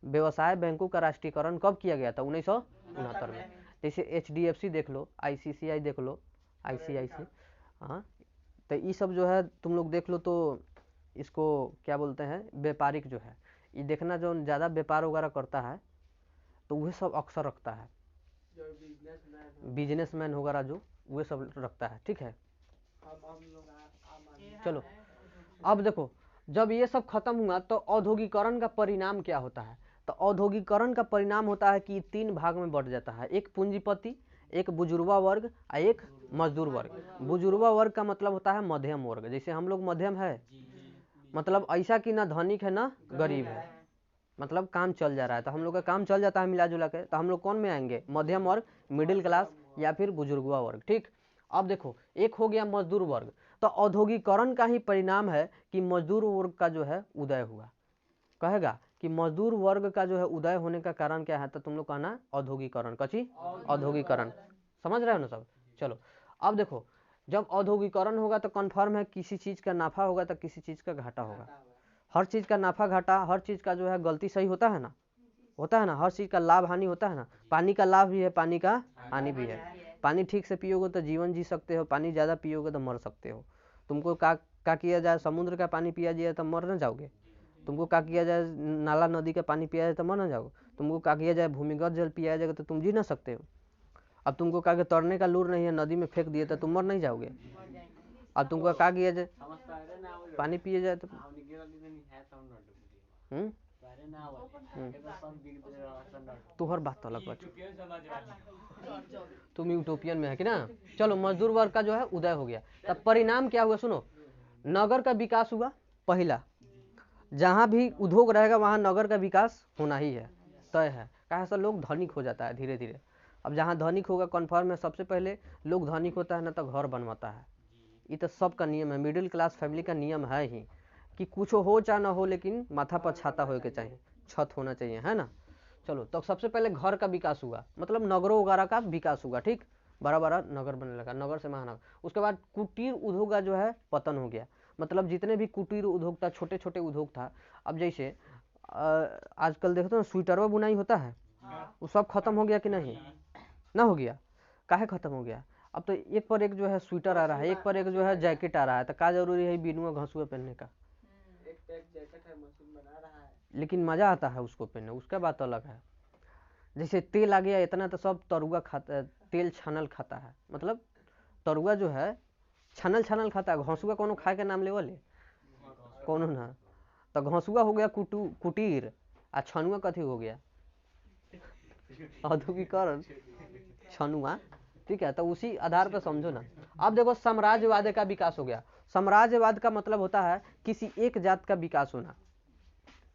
व्यवसाय बैंकों का राष्ट्रीयकरण कब किया गया था? 1969 में। जैसे HDFC देख लो, ICICI देख लो, ICICI, हाँ। तो ये सब जो है तुम लोग देख लो, तो इसको क्या बोलते हैं? व्यापारिक जो है, ये देखना जो ज़्यादा व्यापार वगैरह करता है तो वह सब अक्सर रखता है, बिजनेसमैन वगैरह जो वे सब रखता है, ठीक है। हम लोग आम आदमी। चलो अब देखो, जब ये सब खत्म हुआ तो औद्योगिकरण का परिणाम क्या होता है? तो औद्योगिकरण का परिणाम होता है कि 3 भाग में बढ़ जाता है, एक पूंजीपति, एक बुजुर्गा वर्ग और एक मजदूर वर्ग। बुजुर्गा वर्ग का मतलब होता है मध्यम वर्ग, जैसे हम लोग मध्यम है, मतलब ऐसा कि ना धनिक है ना गरीब है, मतलब काम चल जा रहा है, तो हम लोग का काम चल जाता है मिला जुला के, तो हम लोग कौन में आएंगे? मध्यम वर्ग, मिडिल क्लास या फिर बुजुर्गा वर्ग, ठीक। अब देखो, एक हो गया मजदूर वर्ग, तो औद्योगिकरण का ही परिणाम है कि मजदूर वर्ग का जो है उदय हुआ। कहेगा कि मजदूर वर्ग का जो है उदय होने का कारण क्या है? तो तुम लोग कहना औद्योगिकरण। कची? औद्योगिकरण। समझ रहे हो ना सब? चलो अब देखो, जब औद्योगिकरण होगा तो कन्फर्म है किसी चीज का नाफा होगा तो किसी चीज का घाटा होगा। हर चीज का नाफा घाटा, हर चीज का जो है गलती सही होता है ना, होता है ना, हर चीज का लाभ हानि होता है ना। पानी का लाभ भी है, पानी का हानि भी है। पानी ठीक से पियोगे तो जीवन जी सकते हो, पानी ज्यादा पियोगे तो मर सकते हो। तुमको का किया जाए, समुद्र का पानी पिया जाए तो मर न जाओगे। तुमको का किया जाए, नाला नदी का पानी पिया जाए तो मर न जाओगे। तुमको का किया जाए, भूमिगत जल पिया जाएगा तो तुम जी ना सकते हो। अब तुमको का के तैरने का लूर नहीं है, नदी में फेंक दिए तो तुम मर नहीं जाओगे। अब तुमको का किया जाए, पानी पिए जाए तो तुहर बात तो अलग बात, तुम यूटोपियन में है कि ना। चलो मजदूर वर्ग का जो है उदय हो गया, तब परिणाम क्या हुआ सुनो। नगर का विकास हुआ पहला, जहां भी उद्योग रहेगा वहां नगर का विकास होना ही है, तय है। कहा से लोग धनिक हो जाता है धीरे धीरे। अब जहाँ धनिक होगा कन्फर्म है, सबसे पहले लोग धनिक होता है ना तो घर बनवाता है। ये तो सबका नियम है, मिडिल क्लास फैमिली का नियम है ही कि कुछ हो चाहे ना हो, लेकिन माथा पर छाता हो के चाहिए, छत होना चाहिए, है ना। चलो तो सबसे पहले घर का विकास हुआ, मतलब नगरों वगैरह का विकास हुआ, ठीक। बड़ा बड़ा नगर बनने लगा, नगर से महानगर। उसके बाद कुटीर उद्योग का जो है पतन हो गया, मतलब जितने भी कुटीर उद्योग था, छोटे छोटे उद्योग था। अब जैसे आजकल देखते हो स्वेटरवा बुनाई होता है, वो सब खत्म हो गया कि नहीं? ना हो गया। काहे खत्म हो गया? अब तो एक पर एक जो है स्वेटर आ रहा है, एक पर एक जो है जैकेट आ रहा है, तो का जरूरी है बिनुआ घसुआ पहनने का? एक जैकेट है, मशीन बना रहा है, लेकिन मजा आता है उसको पहनने, उसका बात अलग है। जैसे तेल आ गया इतना तो सब तरुआ खाता, तेल छानल खाता है, मतलब तरुआ जो है छानल छानल खाता है। घसुआ कोनो खाए के नाम लेवले कोनो ना। तो घसुआ हो गया कुटीर, आ छनुआ कथी हो गया? औद्योगिकरण, छनुआ, ठीक है। तो उसी आधार पर समझो ना। अब देखो साम्राज्यवाद का विकास हो गया। साम्राज्यवाद का मतलब होता है किसी एक जात का विकास होना,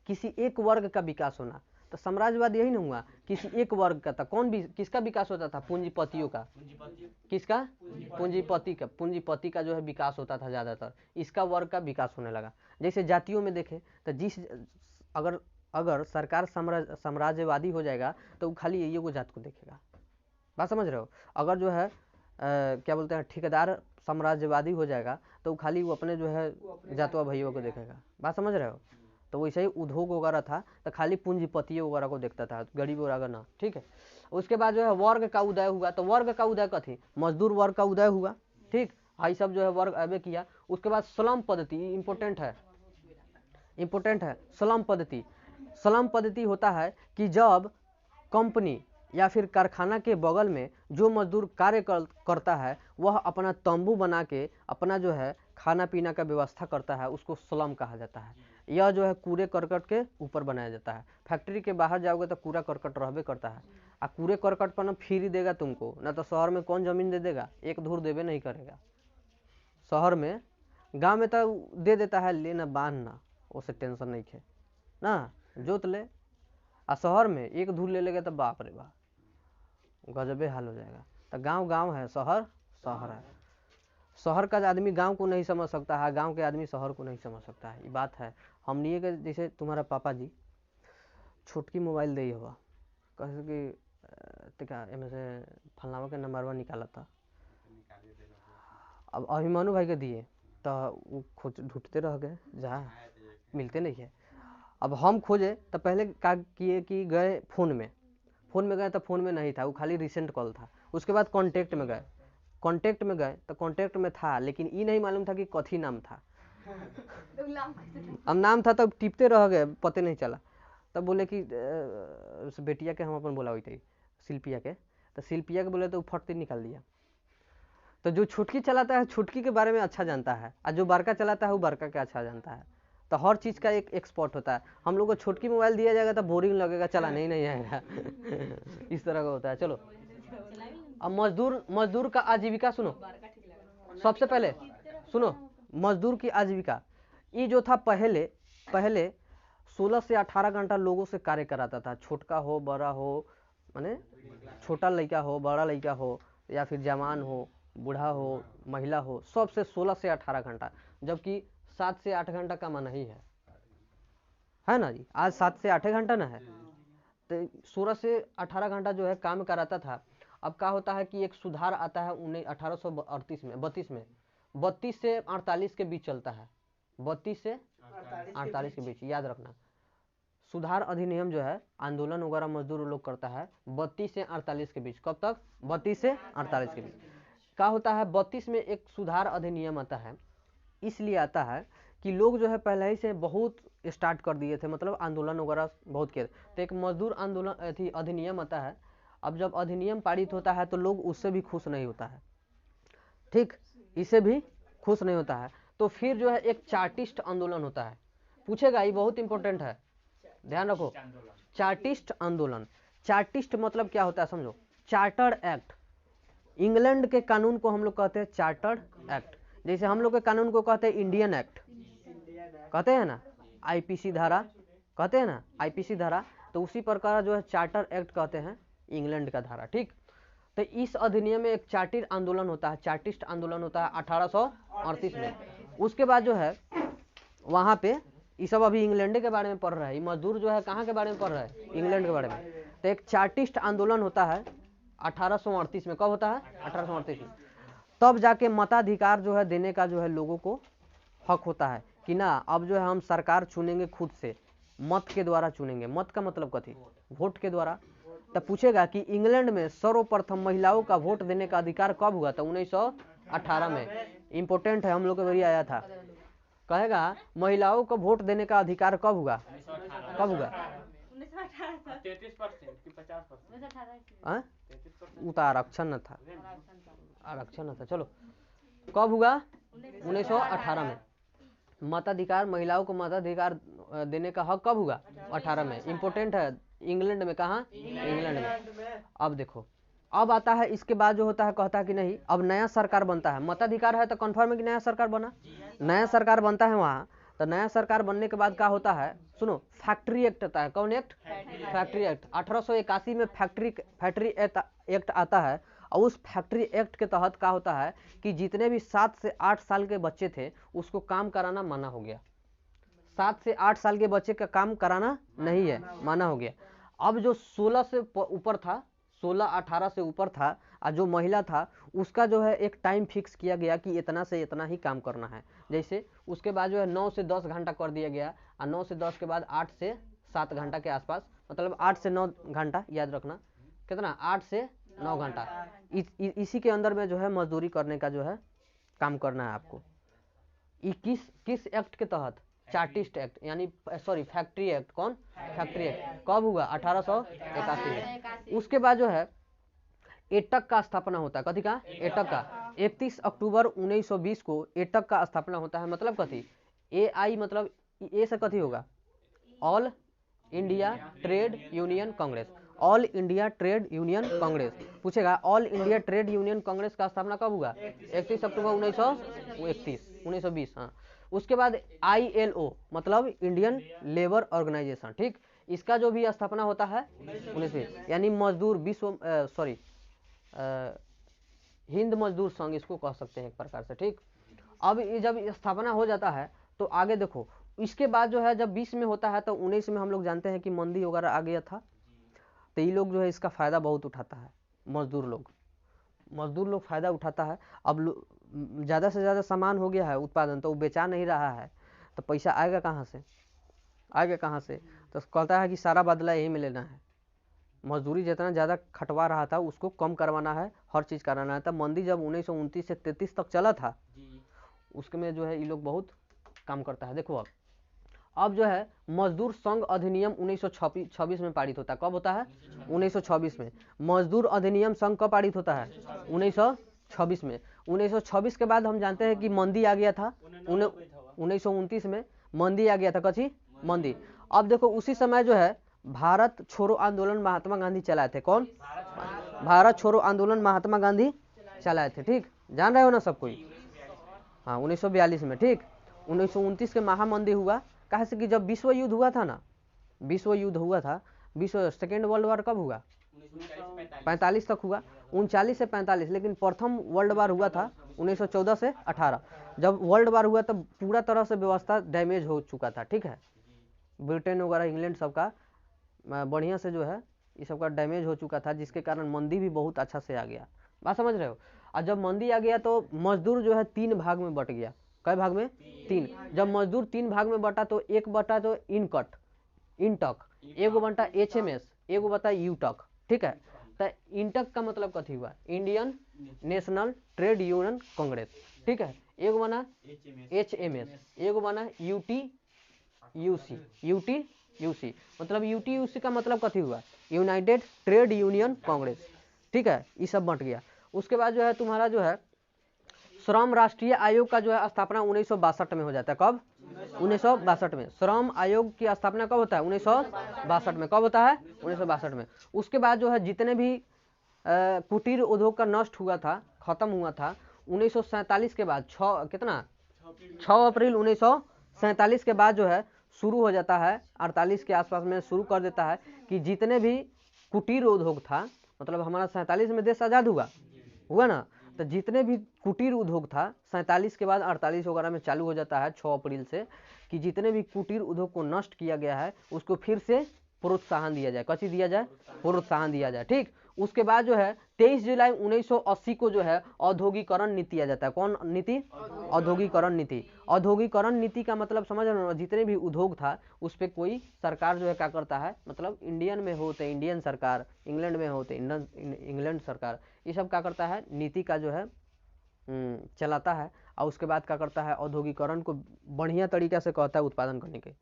किसी एक वर्ग का विकास होना। तो साम्राज्यवाद यही ना हुआ, किसी एक वर्ग का था। कौन भी किसका विकास होता था? पूंजीपतियों का। किसका? पूंजीपति का। पूंजीपति का जो है विकास होता था ज्यादातर, इसका वर्ग का विकास होने लगा। जैसे जातियों में देखें तो जिस अगर अगर सरकार साम्राज्यवादी हो जाएगा तो खाली ये को जात को देखेगा। बात समझ रहे हो? अगर जो है क्या बोलते हैं, ठेकेदार साम्राज्यवादी हो जाएगा तो खाली वो अपने जो है जातवा भाइयों को देखेगा। बात समझ रहे हो? तो वैसे ही उद्योग वगैरह था तो खाली पूंजीपतियों वगैरह को देखता था, गरीब वगैरह ना, ठीक है। उसके बाद जो है वर्ग का उदय हुआ, तो वर्ग का उदय कथी? मजदूर वर्ग का उदय हुआ, ठीक। भाई सब जो है वर्ग अबे किया। उसके बाद स्लम पद्धति, इंपोर्टेंट है, इंपोर्टेंट है स्लम पद्धति। स्लम पद्धति होता है कि जब कंपनी या फिर कारखाना के बगल में जो मजदूर कार्य करता है वह अपना तंबू बना के अपना जो है खाना पीना का व्यवस्था करता है, उसको स्लम कहा जाता है। यह जो है कूड़े करकट के ऊपर बनाया जाता है। फैक्ट्री के बाहर जाओगे तो कूड़ा करकट रहबे करता है, आ कूड़े करकट पर ना फ्री देगा तुमको, ना तो शहर में कौन जमीन दे देगा? एक धूर देवे नहीं करेगा शहर में। गांव में तो दे देता है, लेना बांधना उससे टेंशन नहीं है ना, जोत ले। आ शहर में एक धूल ले लेगा तो बाप रे बाप गजबे हाल हो जाएगा। तो गांव गांव है, शहर शहर है। शहर का आदमी गांव को नहीं समझ सकता है, गांव के आदमी शहर को नहीं समझ सकता है। ये बात है। हम लिए के जैसे तुम्हारा पापा जी छोटकी मोबाइल दे हुआ, कहे कि टिका एम से फलनावा के नंबरवा निकाला था। अब अभिमानु भाई के दिए तो वो खोज ढूंढते रह गए, जहाँ मिलते नहीं है। अब हम खोजे तो पहले क्या किए कि गए फोन में गए तो फोन में नहीं था, वो खाली रिसेंट कॉल था। उसके बाद कांटेक्ट में गए, कांटेक्ट में गए तो कांटेक्ट में था, लेकिन ये नहीं मालूम था कि कथी नाम था। अब नाम था तब टिपते रह गए, पते नहीं चला। तब बोले कि उस बेटिया के हम अपन बोला हुई थी शिल्पिया के, तो शिल्पिया के बोले तो फटते निकाल दिया। तो जो छुटकी चलाता है छुटकी के बारे में अच्छा जानता है, और जो बड़का चलाता है वो बड़का के अच्छा जानता है। तो हर चीज़ का एक एक्सपर्ट होता है। हम लोग को छुटकी मोबाइल दिया जाएगा तो बोरिंग लगेगा, चलाने ही नहीं आएगा इस तरह का होता है। चलो अब मजदूर का आजीविका सुनो। सबसे पहले सुनो, मजदूर की आजीविका ये जो था, पहले 16 से 18 घंटा लोगों से कार्य कराता था, छोटका हो बड़ा हो, माने छोटा लड़का हो बड़ा लड़का हो या फिर जवान हो बूढ़ा हो महिला हो, सबसे 16 से 18 घंटा, जबकि 7 से 8 घंटा का मना ही है ना जी। आज 7 से 8 घंटा ना है, तो 16 से 18 घंटा जो है काम कराता था। अब क्या होता है कि एक सुधार आता है 1832 में 32 से 48 के बीच चलता है, 32 से 48 के बीच, याद रखना। सुधार अधिनियम जो है आंदोलन वगैरह मजदूर लोग करता है 32 से 48 के बीच। कब तक? 32 से 48 के बीच। क्या होता है 32 में एक सुधार अधिनियम आता है, इसलिए आता है कि लोग जो है पहले ही से बहुत स्टार्ट कर दिए थे, मतलब आंदोलन वगैरह बहुत किए, तो एक मजदूर आंदोलन अधिनियम आता है। अब जब अधिनियम पारित होता है तो लोग उससे भी खुश नहीं होता है, ठीक, इससे भी खुश नहीं होता है। तो फिर जो है एक चार्टिस्ट आंदोलन होता है। पूछेगा, ये बहुत इंपॉर्टेंट है, ध्यान रखो। चार्टिस्ट आंदोलन, चार्टिस्ट मतलब क्या होता है समझो, चार्टर्ड एक्ट। इंग्लैंड के कानून को हम लोग कहते हैं चार्टर्ड एक्ट, जैसे हम लोग के कानून को कहते हैं इंडियन एक्ट, कहते हैं ना, आईपीसी धारा कहते हैं ना, आईपीसी धारा। तो उसी प्रकार जो है चार्टर एक्ट कहते हैं इंग्लैंड का धारा, ठीक। तो इस अधिनियम में एक चार्टिस्ट आंदोलन होता है 1838 में। उसके बाद जो है वहाँ पे ये सब अभी इंग्लैंड के बारे में पढ़ रहा है, मजदूर जो है कहाँ के बारे में पढ़ रहा है, इंग्लैंड के बारे में। तो एक चार्टिस्ट आंदोलन होता है 1838 में। कब होता है? 1838 में। तब जाके मताधिकार जो है देने का जो है लोगों को हक होता है कि ना, अब जो है हम सरकार चुनेंगे खुद से, मत के द्वारा चुनेंगे। मत का मतलब कथी? वोट के द्वारा। तब पूछेगा कि इंग्लैंड में सर्वप्रथम महिलाओं का वोट देने का अधिकार कब हुआ था? 1918 में। इंपोर्टेंट है, हम लोग के बारी आया था। कहेगा महिलाओं को वोट देने का अधिकार कब हुआ? कब हुआ? 33% वो तो आरक्षण न था, आरक्षण न था। चलो कब हुआ? 1918 में। मताधिकार, महिलाओं को मताधिकार देने का हक कब हुआ? 18 में। इंपोर्टेंट है, इंग्लैंड में। कहाँ? इंग्लैंड में। अब देखो, अब आता है इसके बाद जो होता है, कहता है कि नहीं, अब नया सरकार बनता है। मताधिकार है तो कंफर्म है कि नया सरकार बना, नया सरकार बनता है वहाँ। तो नया सरकार बनने के बाद क्या होता है, सुनो, फैक्ट्री एक्ट आता है। कौन एक्ट? Factory act. 1881 में फैक्ट्री एक्ट आता है। और उस फैक्ट्री एक्ट के तहत क्या होता है कि जितने भी 7 से 8 साल के बच्चे थे उसको काम कराना मना हो गया। 7 से 8 साल के बच्चे का काम कराना नहीं है, मना हो गया। अब जो 16 से ऊपर था, 16-18 से ऊपर था, और जो महिला था उसका जो है एक टाइम फिक्स किया गया कि इतना से इतना ही काम करना है। जैसे उसके बाद जो है 9 से 10 घंटा कर दिया गया, और 9 से 10 के बाद 8 से 7 घंटा के आसपास, मतलब 8 से 9 घंटा, याद रखना कितना, 8 से 9 घंटा। इसी के अंदर में जो है मजदूरी करने का जो है काम करना है आपको। किस एक्ट के तहत? चार्टिस्ट एक्ट, यानी सॉरी फैक्ट्री एक्ट। कौन? Factory act. कब हुआ? 1881 में। उसके बाद जो है एटक का स्थापना होता है। कथी का? एटक का। 31 अक्टूबर 1920 को एटक का स्थापना होता है। मतलब कथी? AI मतलब ए से कथी होगा? All India Trade Union Congress. All India Trade Union Congress. पूछेगा All India Trade Union Congress का स्थापना कब हुआ? 31 अक्टूबर 1920। हाँ। उसके बाद ILO मतलब इंडियन लेबर ऑर्गेनाइजेशन, ठीक, इसका जो भी स्थापना होता है 1920, यानी मजदूर विश्व हिंद मजदूर संघ इसको कह सकते हैं एक प्रकार से, ठीक। अब जब स्थापना हो जाता है तो आगे देखो, इसके बाद जो है जब 20 में होता है तो 19 में हम लोग जानते हैं कि मंदी वगैरह आ गया था। तो ये लोग जो है इसका फ़ायदा बहुत उठाता है, मजदूर लोग फ़ायदा उठाता है। अब ज़्यादा से ज़्यादा सामान हो गया है उत्पादन, तो वो बेचा नहीं रहा है, तो पैसा आएगा कहाँ से? तो कहता है कि सारा बदला यही में लेना है। मजदूरी जितना ज़्यादा खटवा रहा था उसको कम करवाना है, हर चीज़ कराना है। तब मंदी जब 1929 से 33 तक चला था, उसके में जो है ये लोग बहुत काम करता है। देखो अब जो है मजदूर संघ अधिनियम 1926 में पारित होता है। कब होता है? 1926 में। मजदूर अधिनियम संघ कब पारित होता है? 1926 में। 1926 के बाद हम जानते हैं कि मंदी आ गया था। 1929 में मंदी आ गया था, कची मंदी। अब देखो उसी समय जो है भारत छोड़ो आंदोलन महात्मा गांधी चलाए थे। कौन? भारत छोड़ो आंदोलन महात्मा गांधी चलाए थे, ठीक, जान रहे हो ना सब कोई। हाँ 1942 में, ठीक। 1929 के महामंदी हुआ, कहा से कि जब विश्व युद्ध हुआ था ना, विश्व युद्ध हुआ था, विश्व सेकेंड वर्ल्ड वार कब हुआ? 45 तक हुआ, 39 से 45, लेकिन प्रथम वर्ल्ड वार हुआ था 1914 से 18। जब वर्ल्ड वार हुआ तब पूरा तरह से व्यवस्था डैमेज हो चुका था, ठीक है। ब्रिटेन वगैरह इंग्लैंड सबका बढ़िया से जो है ये सबका डैमेज हो चुका था, जिसके कारण मंदी भी बहुत अच्छा से आ गया। बात समझ रहे हो? और जब मंदी आ गया तो मजदूर जो है 3 भाग में बट गया। कई भाग में? 3। जब मजदूर 3 भाग में बटा तो एक बटा तो इंटक, एगो बटा HMS, एगो बटा यूटक, ठीक है। तो इंटक का मतलब कथी हुआ? Indian national trade Union Congress, ठीक है। एगो बना HMS, एगो बना UTUC, मतलब UTUC का मतलब कथी हुआ? यूनाइटेड ट्रेड यूनियन कांग्रेस, ठीक है। ये सब बंट गया। उसके बाद जो है तुम्हारा जो है श्रम राष्ट्रीय आयोग का जो है स्थापना 1962 में हो जाता है। कब? 1962 में। श्रम आयोग की स्थापना कब होता है? 1962 में। कब होता है? 1962 में। उसके बाद जो है जितने भी कुटीर उद्योग का नष्ट हुआ था, खत्म हुआ था 1947 के बाद, 6 अप्रैल 1947 के बाद जो है शुरू हो जाता है, 48 के आसपास में शुरू कर देता है कि जितने भी कुटीर उद्योग था, मतलब हमारा 47 में देश आज़ाद हुआ ना, तो जितने भी कुटीर उद्योग था 47 के बाद 48 वगैरह में चालू हो जाता है 6 अप्रैल से, कि जितने भी कुटीर उद्योग को नष्ट किया गया है उसको फिर से प्रोत्साहन दिया जाए। कथी दिया जाए? प्रोत्साहन दिया जाए, ठीक। उसके बाद जो है 23 जुलाई 1980 को जो है औद्योगिकरण नीति आ जाता है। कौन नीति? औद्योगिकरण नीति। औद्योगिकरण नीति का मतलब समझ रहे हो? जितने भी उद्योग था उस पर कोई सरकार जो है क्या करता है, मतलब इंडियन में हो तो इंडियन सरकार, इंग्लैंड में हो तो इंग्लैंड सरकार, ये सब क्या करता है, नीति का जो है चलाता है। और उसके बाद क्या करता है, औद्योगिकरण को बढ़िया तरीके से कहता है उत्पादन करने के।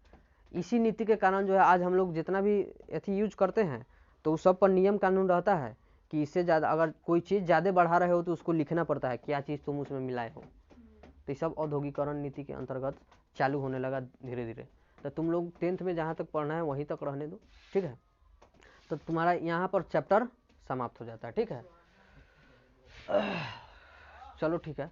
इसी नीति के कारण जो है आज हम लोग जितना भी एथी यूज करते हैं तो उस सब पर नियम कानून रहता है कि इससे ज़्यादा अगर कोई चीज़ ज़्यादा बढ़ा रहे हो तो उसको लिखना पड़ता है क्या चीज़ तुम उसमें मिलाए हो। तो ये सब औद्योगिकरण नीति के अंतर्गत चालू होने लगा धीरे धीरे। तो तुम लोग 10th में जहाँ तक पढ़ना है वहीं तक रहने दो, ठीक है। तो तुम्हारा यहाँ पर चैप्टर समाप्त हो जाता है, ठीक है। चलो ठीक है।